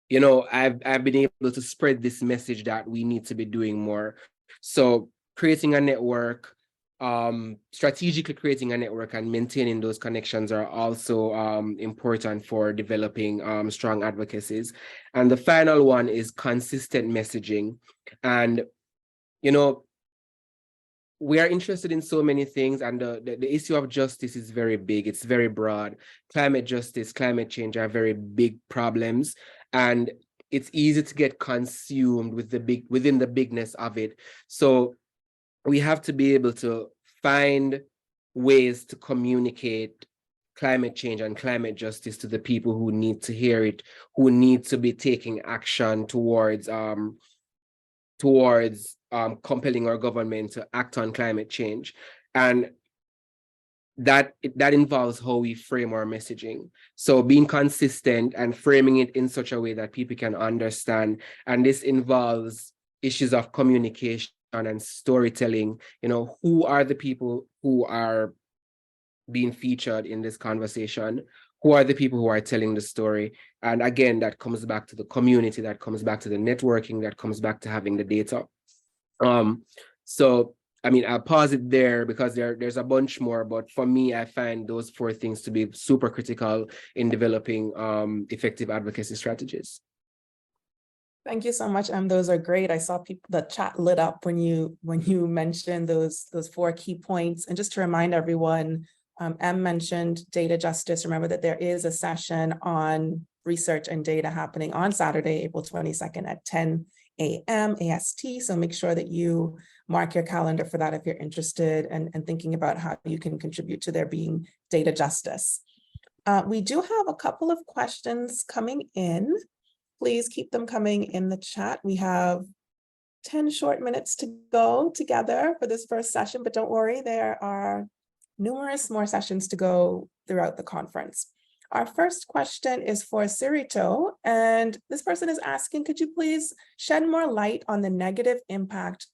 you know, I've been able to spread this message that we need to be doing more. So creating a network, strategically creating a network and maintaining those connections are also important for developing strong advocacies. And the final one is consistent messaging. And, you know, we are interested in so many things, and the issue of justice is very big. It's very broad. Climate justice, climate change are very big problems, and it's easy to get consumed with within the bigness of it. So we have to be able to find ways to communicate climate change and climate justice to the people who need to hear it, who need to be taking action towards compelling our government to act on climate change. And that involves how we frame our messaging. So being consistent and framing it in such a way that people can understand. And this involves issues of communication and storytelling. You know, who are the people who are being featured in this conversation? Who are the people who are telling the story? And again, that comes back to the community, that comes back to the networking, that comes back to having the data. So, I mean, I'll pause it there because there's a bunch more, but for me, I find those 4 things to be super critical in developing effective advocacy strategies. Thank you so much, those are great. I saw the chat lit up when you mentioned those 4 key points. And just to remind everyone, Em mentioned data justice. Remember that there is a session on research and data happening on Saturday, April 22nd at 10 a.m. AST. So make sure that you mark your calendar for that if you're interested and thinking about how you can contribute to there being data justice. We do have a couple of questions coming in. Please keep them coming in the chat. We have 10 short minutes to go together for this first session, but don't worry, there are numerous more sessions to go throughout the conference. Our first question is for Sirito, and this person is asking, could you please shed more light on the negative impact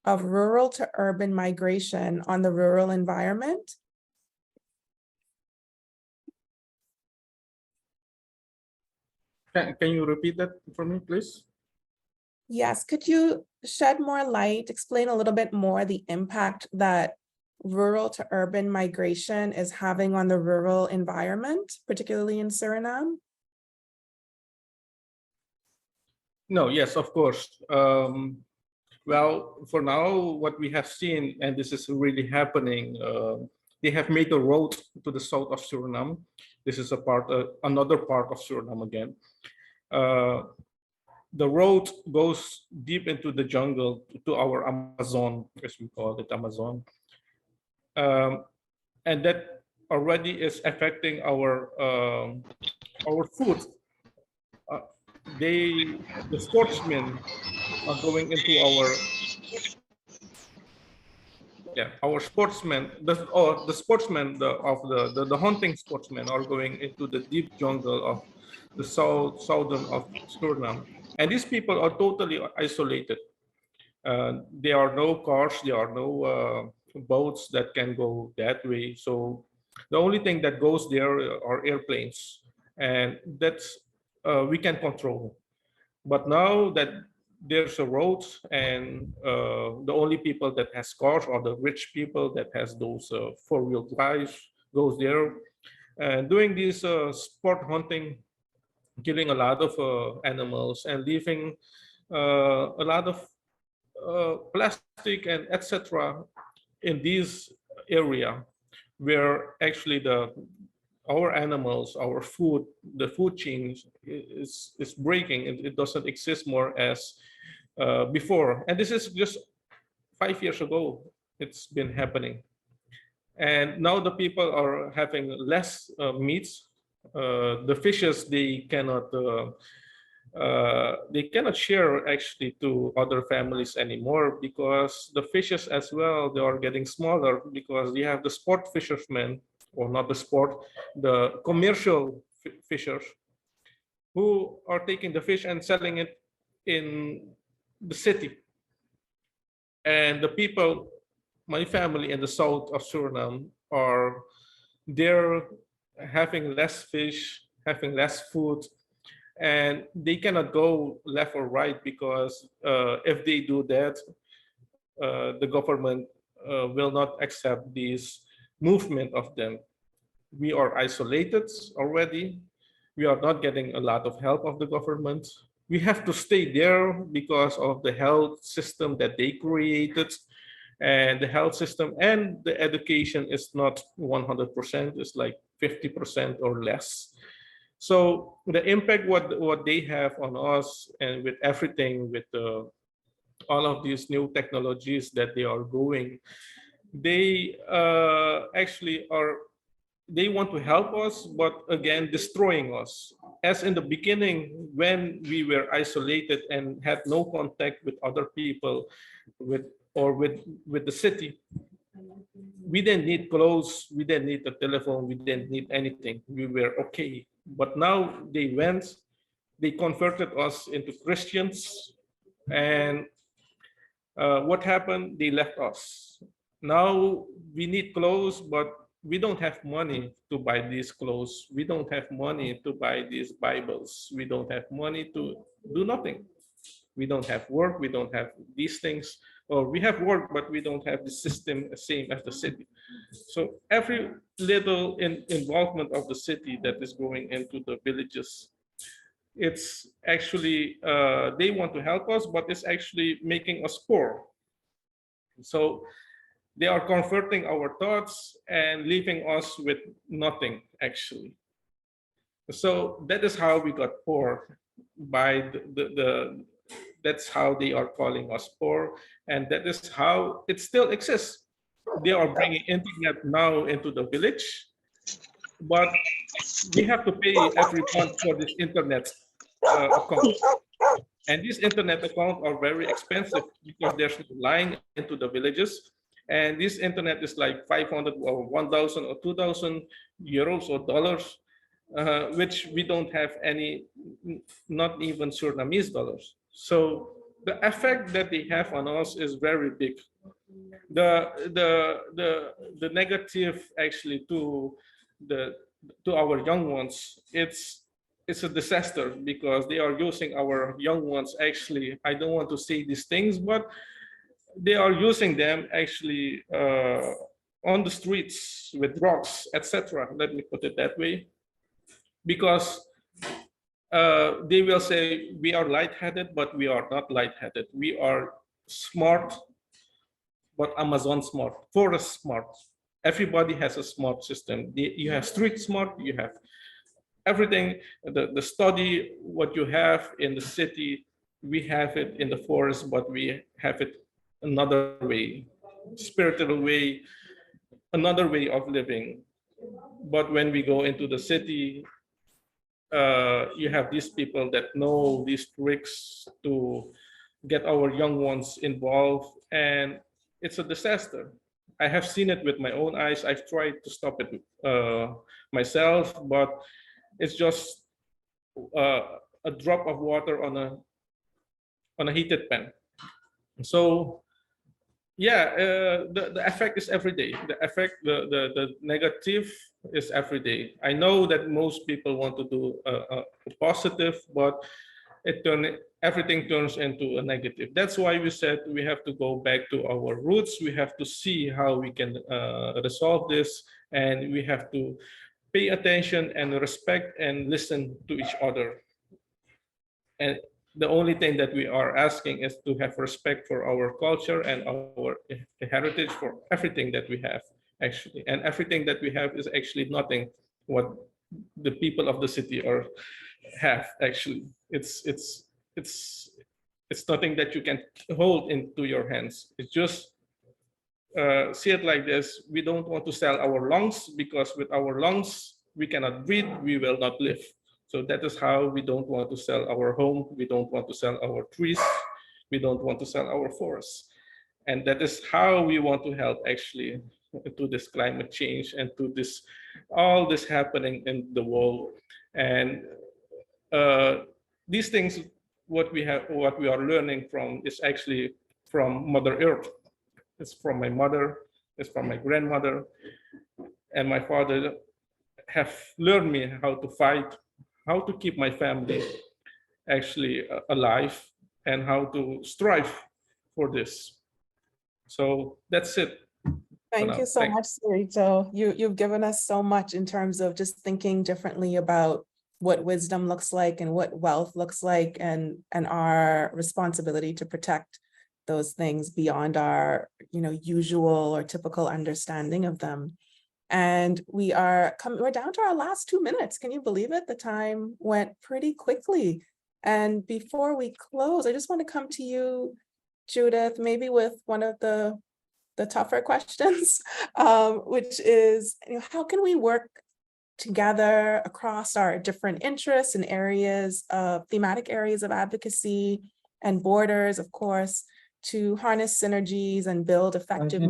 of rural to urban migration on the rural environment? Can you repeat that for me, please? Yes, could you shed more light, explain a little bit more the impact that rural to urban migration is having on the rural environment, particularly in Suriname? No, yes, of course. Well, for now, what we have seen, and this is really happening, they have made a road to the south of Suriname. This is another part of Suriname again. The road goes deep into the jungle to our Amazon, as we call it, Amazon. And that already is affecting our food. The sportsmen are going into our sportsmen. The sportsmen of the hunting sportsmen are going into the deep jungle of the southern of Suriname, and these people are totally isolated. There are no cars, there are no boats that can go that way. So The only thing that goes there are airplanes, and that's we can control. But now that there's a road, and the only people that has cars are the rich people that has those four-wheel drives goes there, and doing this sport hunting, killing a lot of animals and leaving a lot of plastic and etc. in this area where actually our animals, our food, the food chain is breaking, and it doesn't exist more as before. And this is just 5 years ago it's been happening. And now the people are having less meats. The fishes, they cannot share actually to other families anymore, because the fishes as well, they are getting smaller, because you have the sport fishermen, or not the sport, the commercial fishers, who are taking the fish and selling it in the city. And the people, my family in the south of Suriname, they're having less fish, having less food, and they cannot go left or right, because if they do that, the government will not accept this movement of them. We are isolated already. We are not getting a lot of help of the government. We have to stay there because of the health system that they created, and the health system and the education is not 100%, it's like 50% or less. So the impact what they have on us, and with everything, with all of these new technologies that they are going, they actually they want to help us, but again, destroying us. As in the beginning, when we were isolated and had no contact with other people, with the city, we didn't need clothes, we didn't need a telephone, we didn't need anything. We were okay. But now they converted us into Christians, and what happened? They left us. Now we need clothes, but we don't have money to buy these clothes. We don't have money to buy these Bibles. We don't have money to do nothing. We don't have work. We don't have these things. Or we have work, but we don't have the system same as the city. So every little involvement of the city that is going into the villages, it's actually, they want to help us, but it's actually making us poor. So they are converting our thoughts and leaving us with nothing, actually. So that is how we got poor, by that's how they are calling us poor, and that is how it still exists. They are bringing internet now into the village, but we have to pay every month for this internet account. And these internet accounts are very expensive, because there's no line into the villages. And this internet is like 500 or 1,000 or 2,000 euros or dollars, which we don't have any, not even Surinamese dollars. So the effect that they have on us is very big. The negative actually to our young ones, it's a disaster, because they are using our young ones, actually, I don't want to say these things, but they are using them actually on the streets with drugs, etc. Let me put it that way, because they will say we are lightheaded, but we are not lightheaded. We are smart, but Amazon smart, forest smart. Everybody has a smart system. You have street smart, you have everything, the study, what you have in the city, we have it in the forest, but we have it another way, spiritual way, another way of living. But when we go into the city, you have these people that know these tricks to get our young ones involved, and it's a disaster. I have seen it with my own eyes. I've tried to stop it myself, but it's just a drop of water on a heated pan. So Yeah, the effect is every day. The effect, the negative is every day. I know that most people want to do a positive, but everything turns into a negative. That's why we said we have to go back to our roots. We have to see how we can resolve this, and we have to pay attention and respect and listen to each other. And the only thing that we are asking is to have respect for our culture and our heritage, for everything that we have, actually. And everything that we have is actually nothing what the people of the city have, actually. It's nothing that you can hold into your hands. It's just, see it like this: we don't want to sell our lungs, because with our lungs, we cannot breathe, we will not live. So that is how we don't want to sell our home, we don't want to sell our trees, we don't want to sell our forests. And that is how we want to help actually to this climate change and to this, all this happening in the world. And these things, what we are learning from is actually from Mother Earth. It's from my mother, it's from my grandmother, and my father have learned me how to fight, how to keep my family actually alive, and how to strive for this. So that's it. Thank you so much, Sirito. You've given us so much in terms of just thinking differently about what wisdom looks like and what wealth looks like, and our responsibility to protect those things beyond our usual or typical understanding of them. And we're down to our last 2 minutes. Can you believe it? The time went pretty quickly. And before we close, I just want to come to you, Judith, maybe with one of the tougher questions, which is, how can we work together across our different interests and areas of thematic areas of advocacy and borders, of course, to harness synergies and build effective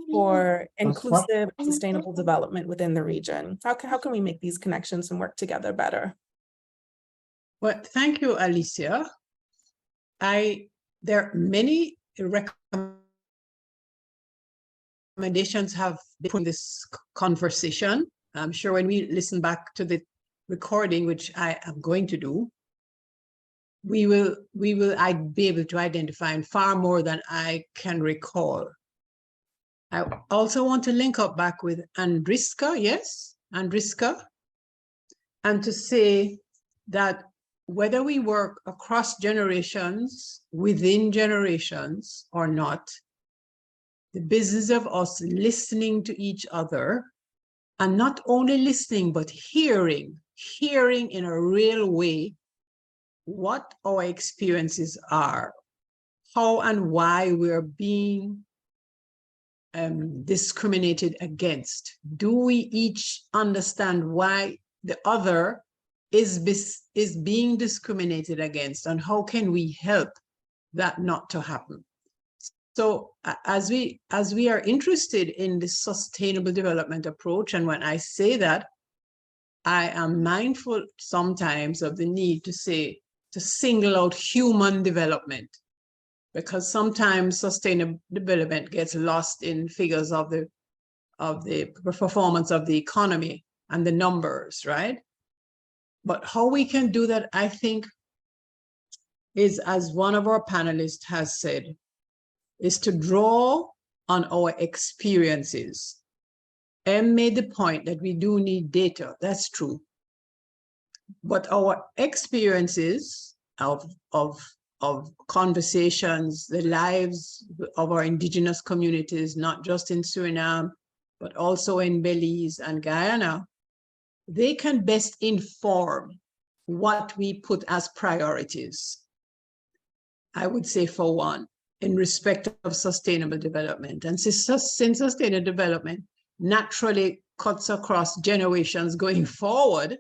for inclusive, sustainable development within the region? How can we make these connections and work together better? Well, thank you, Alicia. There are many recommendations have been put in this conversation. I'm sure when we listen back to the recording, which I am going to do, I'd be able to identify far more than I can recall. I also want to link up back with Andriska, yes, Andriska, and to say that whether we work across generations, within generations or not, the business of us listening to each other, and not only listening, but hearing in a real way what our experiences are, how and why we're being discriminated against. Do we each understand why the other is being discriminated against, and how can we help that not to happen? So as we are interested in the sustainable development approach, and when I say that, I am mindful sometimes of the need to single out human development, because sometimes sustainable development gets lost in figures of the performance of the economy and the numbers, right? But how we can do that, I think, is, as one of our panelists has said, is to draw on our experiences. Em made the point that we do need data, that's true. But our experiences of conversations, the lives of our indigenous communities, not just in Suriname, but also in Belize and Guyana, they can best inform what we put as priorities. I would say, for one, in respect of sustainable development. And since sustainable development naturally cuts across generations going forward,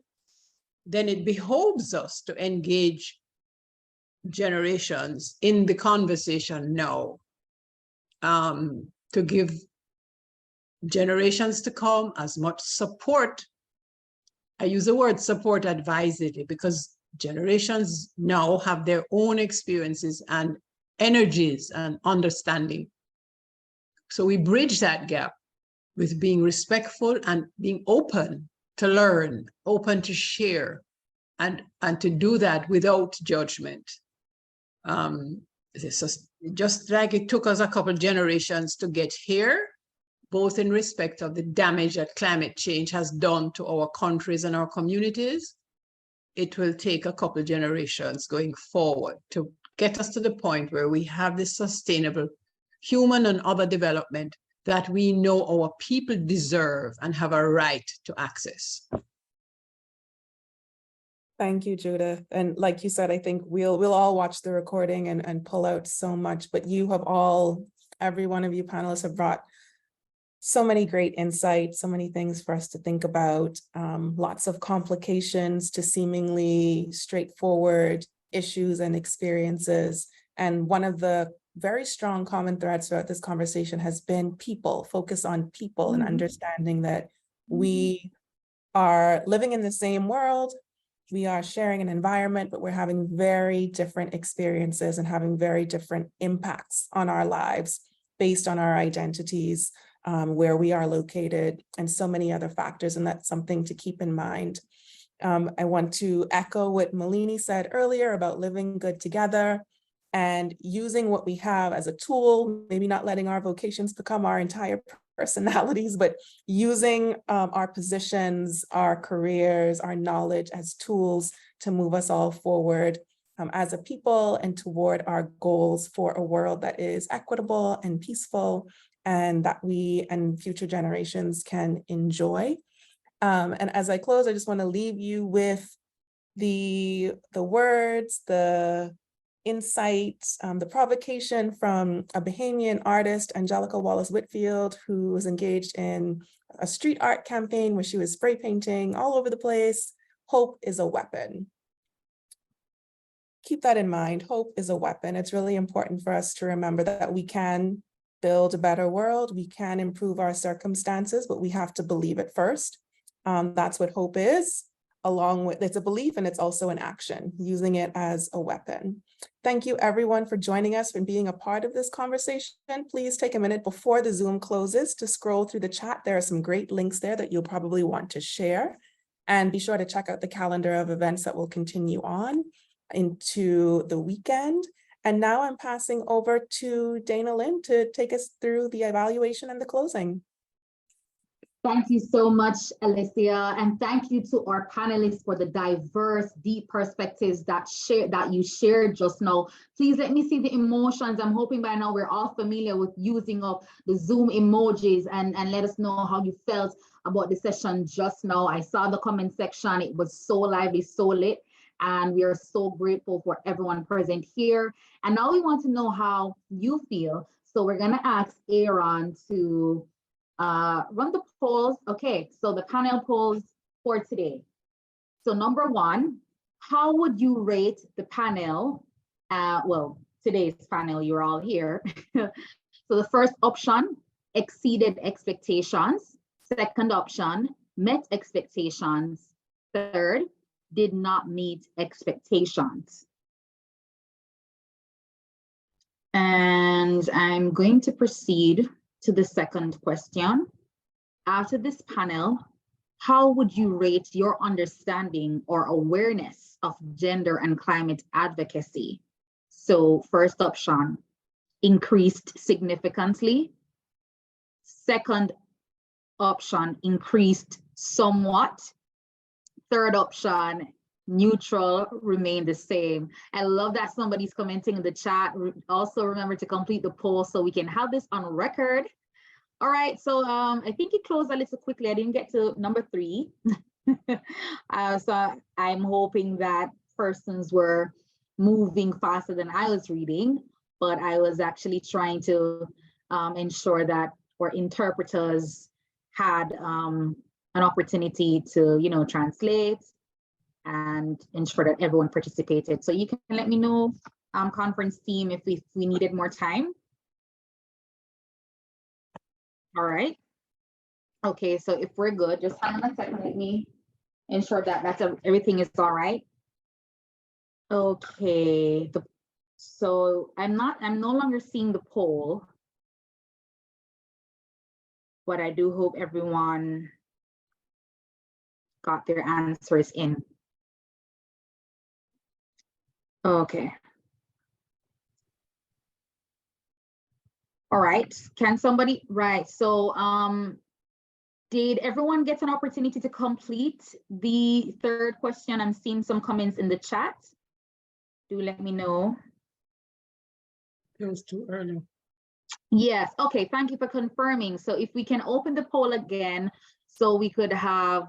then it behoves us to engage generations in the conversation now, to give generations to come as much support. I use the word support advisedly, because generations now have their own experiences, and energies and understanding. So we bridge that gap with being respectful and being open to learn, open to share, and to do that without judgment. Just like it took us a couple generations to get here, both in respect of the damage that climate change has done to our countries and our communities, it will take a couple generations going forward to get us to the point where we have this sustainable human and other development that we know our people deserve and have a right to access. Thank you, Judith. And like you said, I think we'll all watch the recording and pull out so much, but you have all, every one of you panelists have brought so many great insights, so many things for us to think about, lots of complications to seemingly straightforward issues and experiences. And one of the very strong common threads throughout this conversation has been people, focus on people and understanding that we are living in the same world, we are sharing an environment, but we're having very different experiences and having very different impacts on our lives based on our identities, where we are located, and so many other factors. And that's something to keep in mind. I want to echo what Malene said earlier about living good together and using what we have as a tool, maybe not letting our vocations become our entire personalities, but using our positions, our careers, our knowledge as tools to move us all forward as a people and toward our goals for a world that is equitable and peaceful and that we and future generations can enjoy. And as I close, I just want to leave you with the words, the insight, the provocation from a Bahamian artist, Angelica Wallace Whitfield, who was engaged in a street art campaign where she was spray painting all over the place. Hope is a weapon. Keep that in mind. Hope is a weapon. It's really important for us to remember that we can build a better world. We can improve our circumstances, but we have to believe it first. That's what hope is. Along with, it's a belief and it's also an action, using it as a weapon. Thank you everyone for joining us and being a part of this conversation. Please take a minute before the Zoom closes to scroll through the chat. There are some great links there that you'll probably want to share. And be sure to check out the calendar of events that will continue on into the weekend. And now I'm passing over to Dana-Lyn to take us through the evaluation and the closing. Thank you so much, Alicia, and thank you to our panelists for the diverse, deep perspectives that you shared just now. Please let me see the emotions. I'm hoping by now we're all familiar with using up the Zoom emojis and let us know how you felt about the session just now. I saw the comment section. It was so lively, so lit, and we are so grateful for everyone present here. And now we want to know how you feel. So we're gonna ask Aaron to run the polls. Okay, so the panel polls for today. So number one, how would you rate the panel? Well, today's panel, you're all here. So the first option, exceeded expectations. Second option, met expectations. Third, did not meet expectations. And I'm going to proceed to the second question. After this panel, how would you rate your understanding or awareness of gender and climate advocacy? So first option, increased significantly. Second option, increased somewhat. Third option, neutral, remain the same. I love that somebody's commenting in the chat. Also remember to complete the poll so we can have this on record. All right, so I think it closed a little quickly. I didn't get to number 3. So I'm hoping that persons were moving faster than I was reading, but I was actually trying to ensure that our interpreters had an opportunity to, translate and ensure that everyone participated. So you can let me know, conference team, if we needed more time. All right. Okay, so if we're good, just hang on a second, let me ensure that everything is all right. Okay, So I'm no longer seeing the poll, but I do hope everyone got their answers in. Okay. All right, can somebody, right, so did everyone get an opportunity to complete the third question? I'm seeing some comments in the chat. Do let me know. It was too early. Yes, okay, thank you for confirming. So if we can open the poll again, so we could have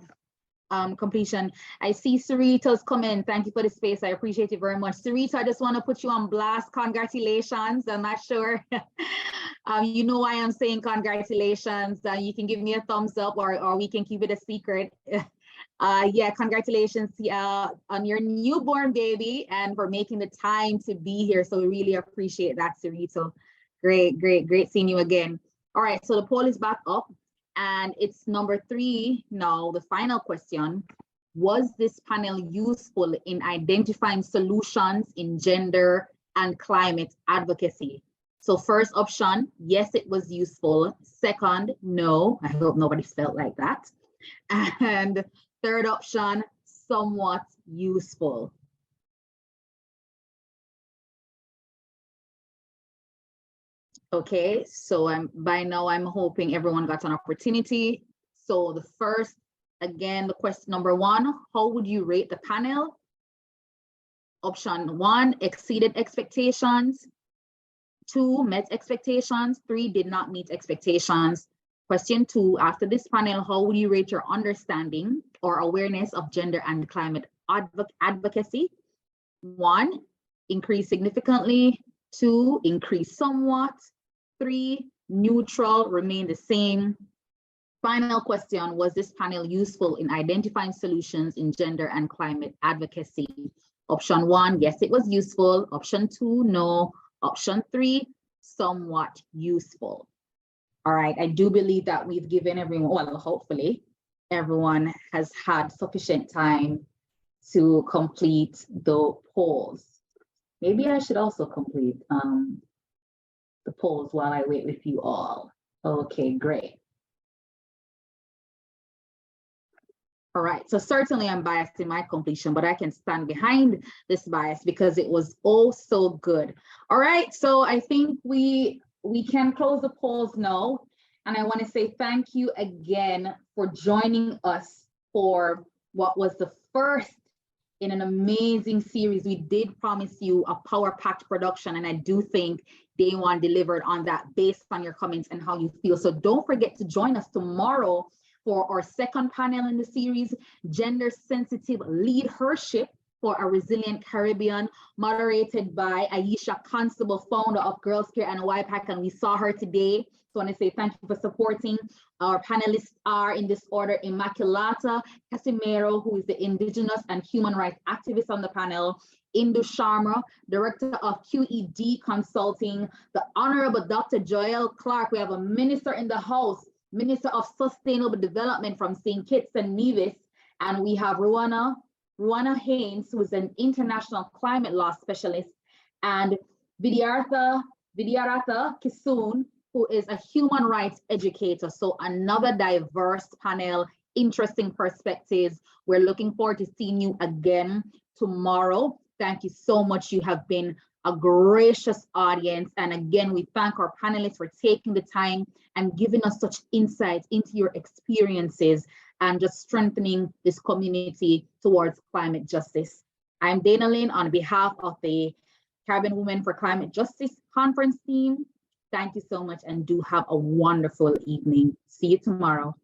completion. I see Sirito's comment. Thank you for the space. I appreciate it very much. Sirito, I just want to put you on blast. Congratulations. I'm not sure. You know why I'm saying congratulations. You can give me a thumbs up, or we can keep it a secret. Yeah, congratulations on your newborn baby and for making the time to be here. So we really appreciate that, Sirito. Great, great, great seeing you again. All right, so the poll is back up. And it's number 3 now, the final question. Was this panel useful in identifying solutions in gender and climate advocacy? So first option, yes, it was useful. Second, no. I hope nobody felt like that. And third option, somewhat useful. Okay, so by now I'm hoping everyone got an opportunity. So the first, again, the question number 1, how would you rate the panel? Option 1, exceeded expectations. 2, met expectations. 3, did not meet expectations. Question 2, after this panel, how would you rate your understanding or awareness of gender and climate advocacy? 1, increase significantly. 2, increase somewhat. 3, neutral, remain the same. Final question, was this panel useful in identifying solutions in gender and climate advocacy? Option 1, yes, it was useful. Option 2, no. Option 3, somewhat useful. All right, I do believe that we've given everyone, well, hopefully, everyone has had sufficient time to complete the polls. Maybe I should also complete the polls while I wait with you all. Okay, great. All right, so certainly I'm biased in my completion, but I can stand behind this bias because it was oh so good. All right, so I think we can close the polls now. And I want to say thank you again for joining us for what was the first in an amazing series. We did promise you a power-packed production, and I do think Day One delivered on that based on your comments and how you feel. So don't forget to join us tomorrow for our second panel in the series, Gender Sensitive Leadership for a Resilient Caribbean, moderated by Alicia Constable, founder of Girls Care and YPAC, and we saw her today. So I want to say thank you for supporting. Our panelists are in this order: Immaculata Casimiro, who is the Indigenous and Human Rights activist on the panel; Indu Sharma, Director of QED Consulting; the Honorable Dr. Joel Clark. We have a minister in the house, Minister of Sustainable Development from St. Kitts and Nevis; and we have Ruana Haynes, who is an international climate law specialist; and Vidyartha Kisoon, who is a human rights educator. So another diverse panel, interesting perspectives. We're looking forward to seeing you again tomorrow. Thank you so much. You have been a gracious audience. And again, we thank our panelists for taking the time and giving us such insights into your experiences and just strengthening this community towards climate justice. I'm Dana Lynn on behalf of the Caribbean Women for Climate Justice Conference team. Thank you so much and do have a wonderful evening. See you tomorrow.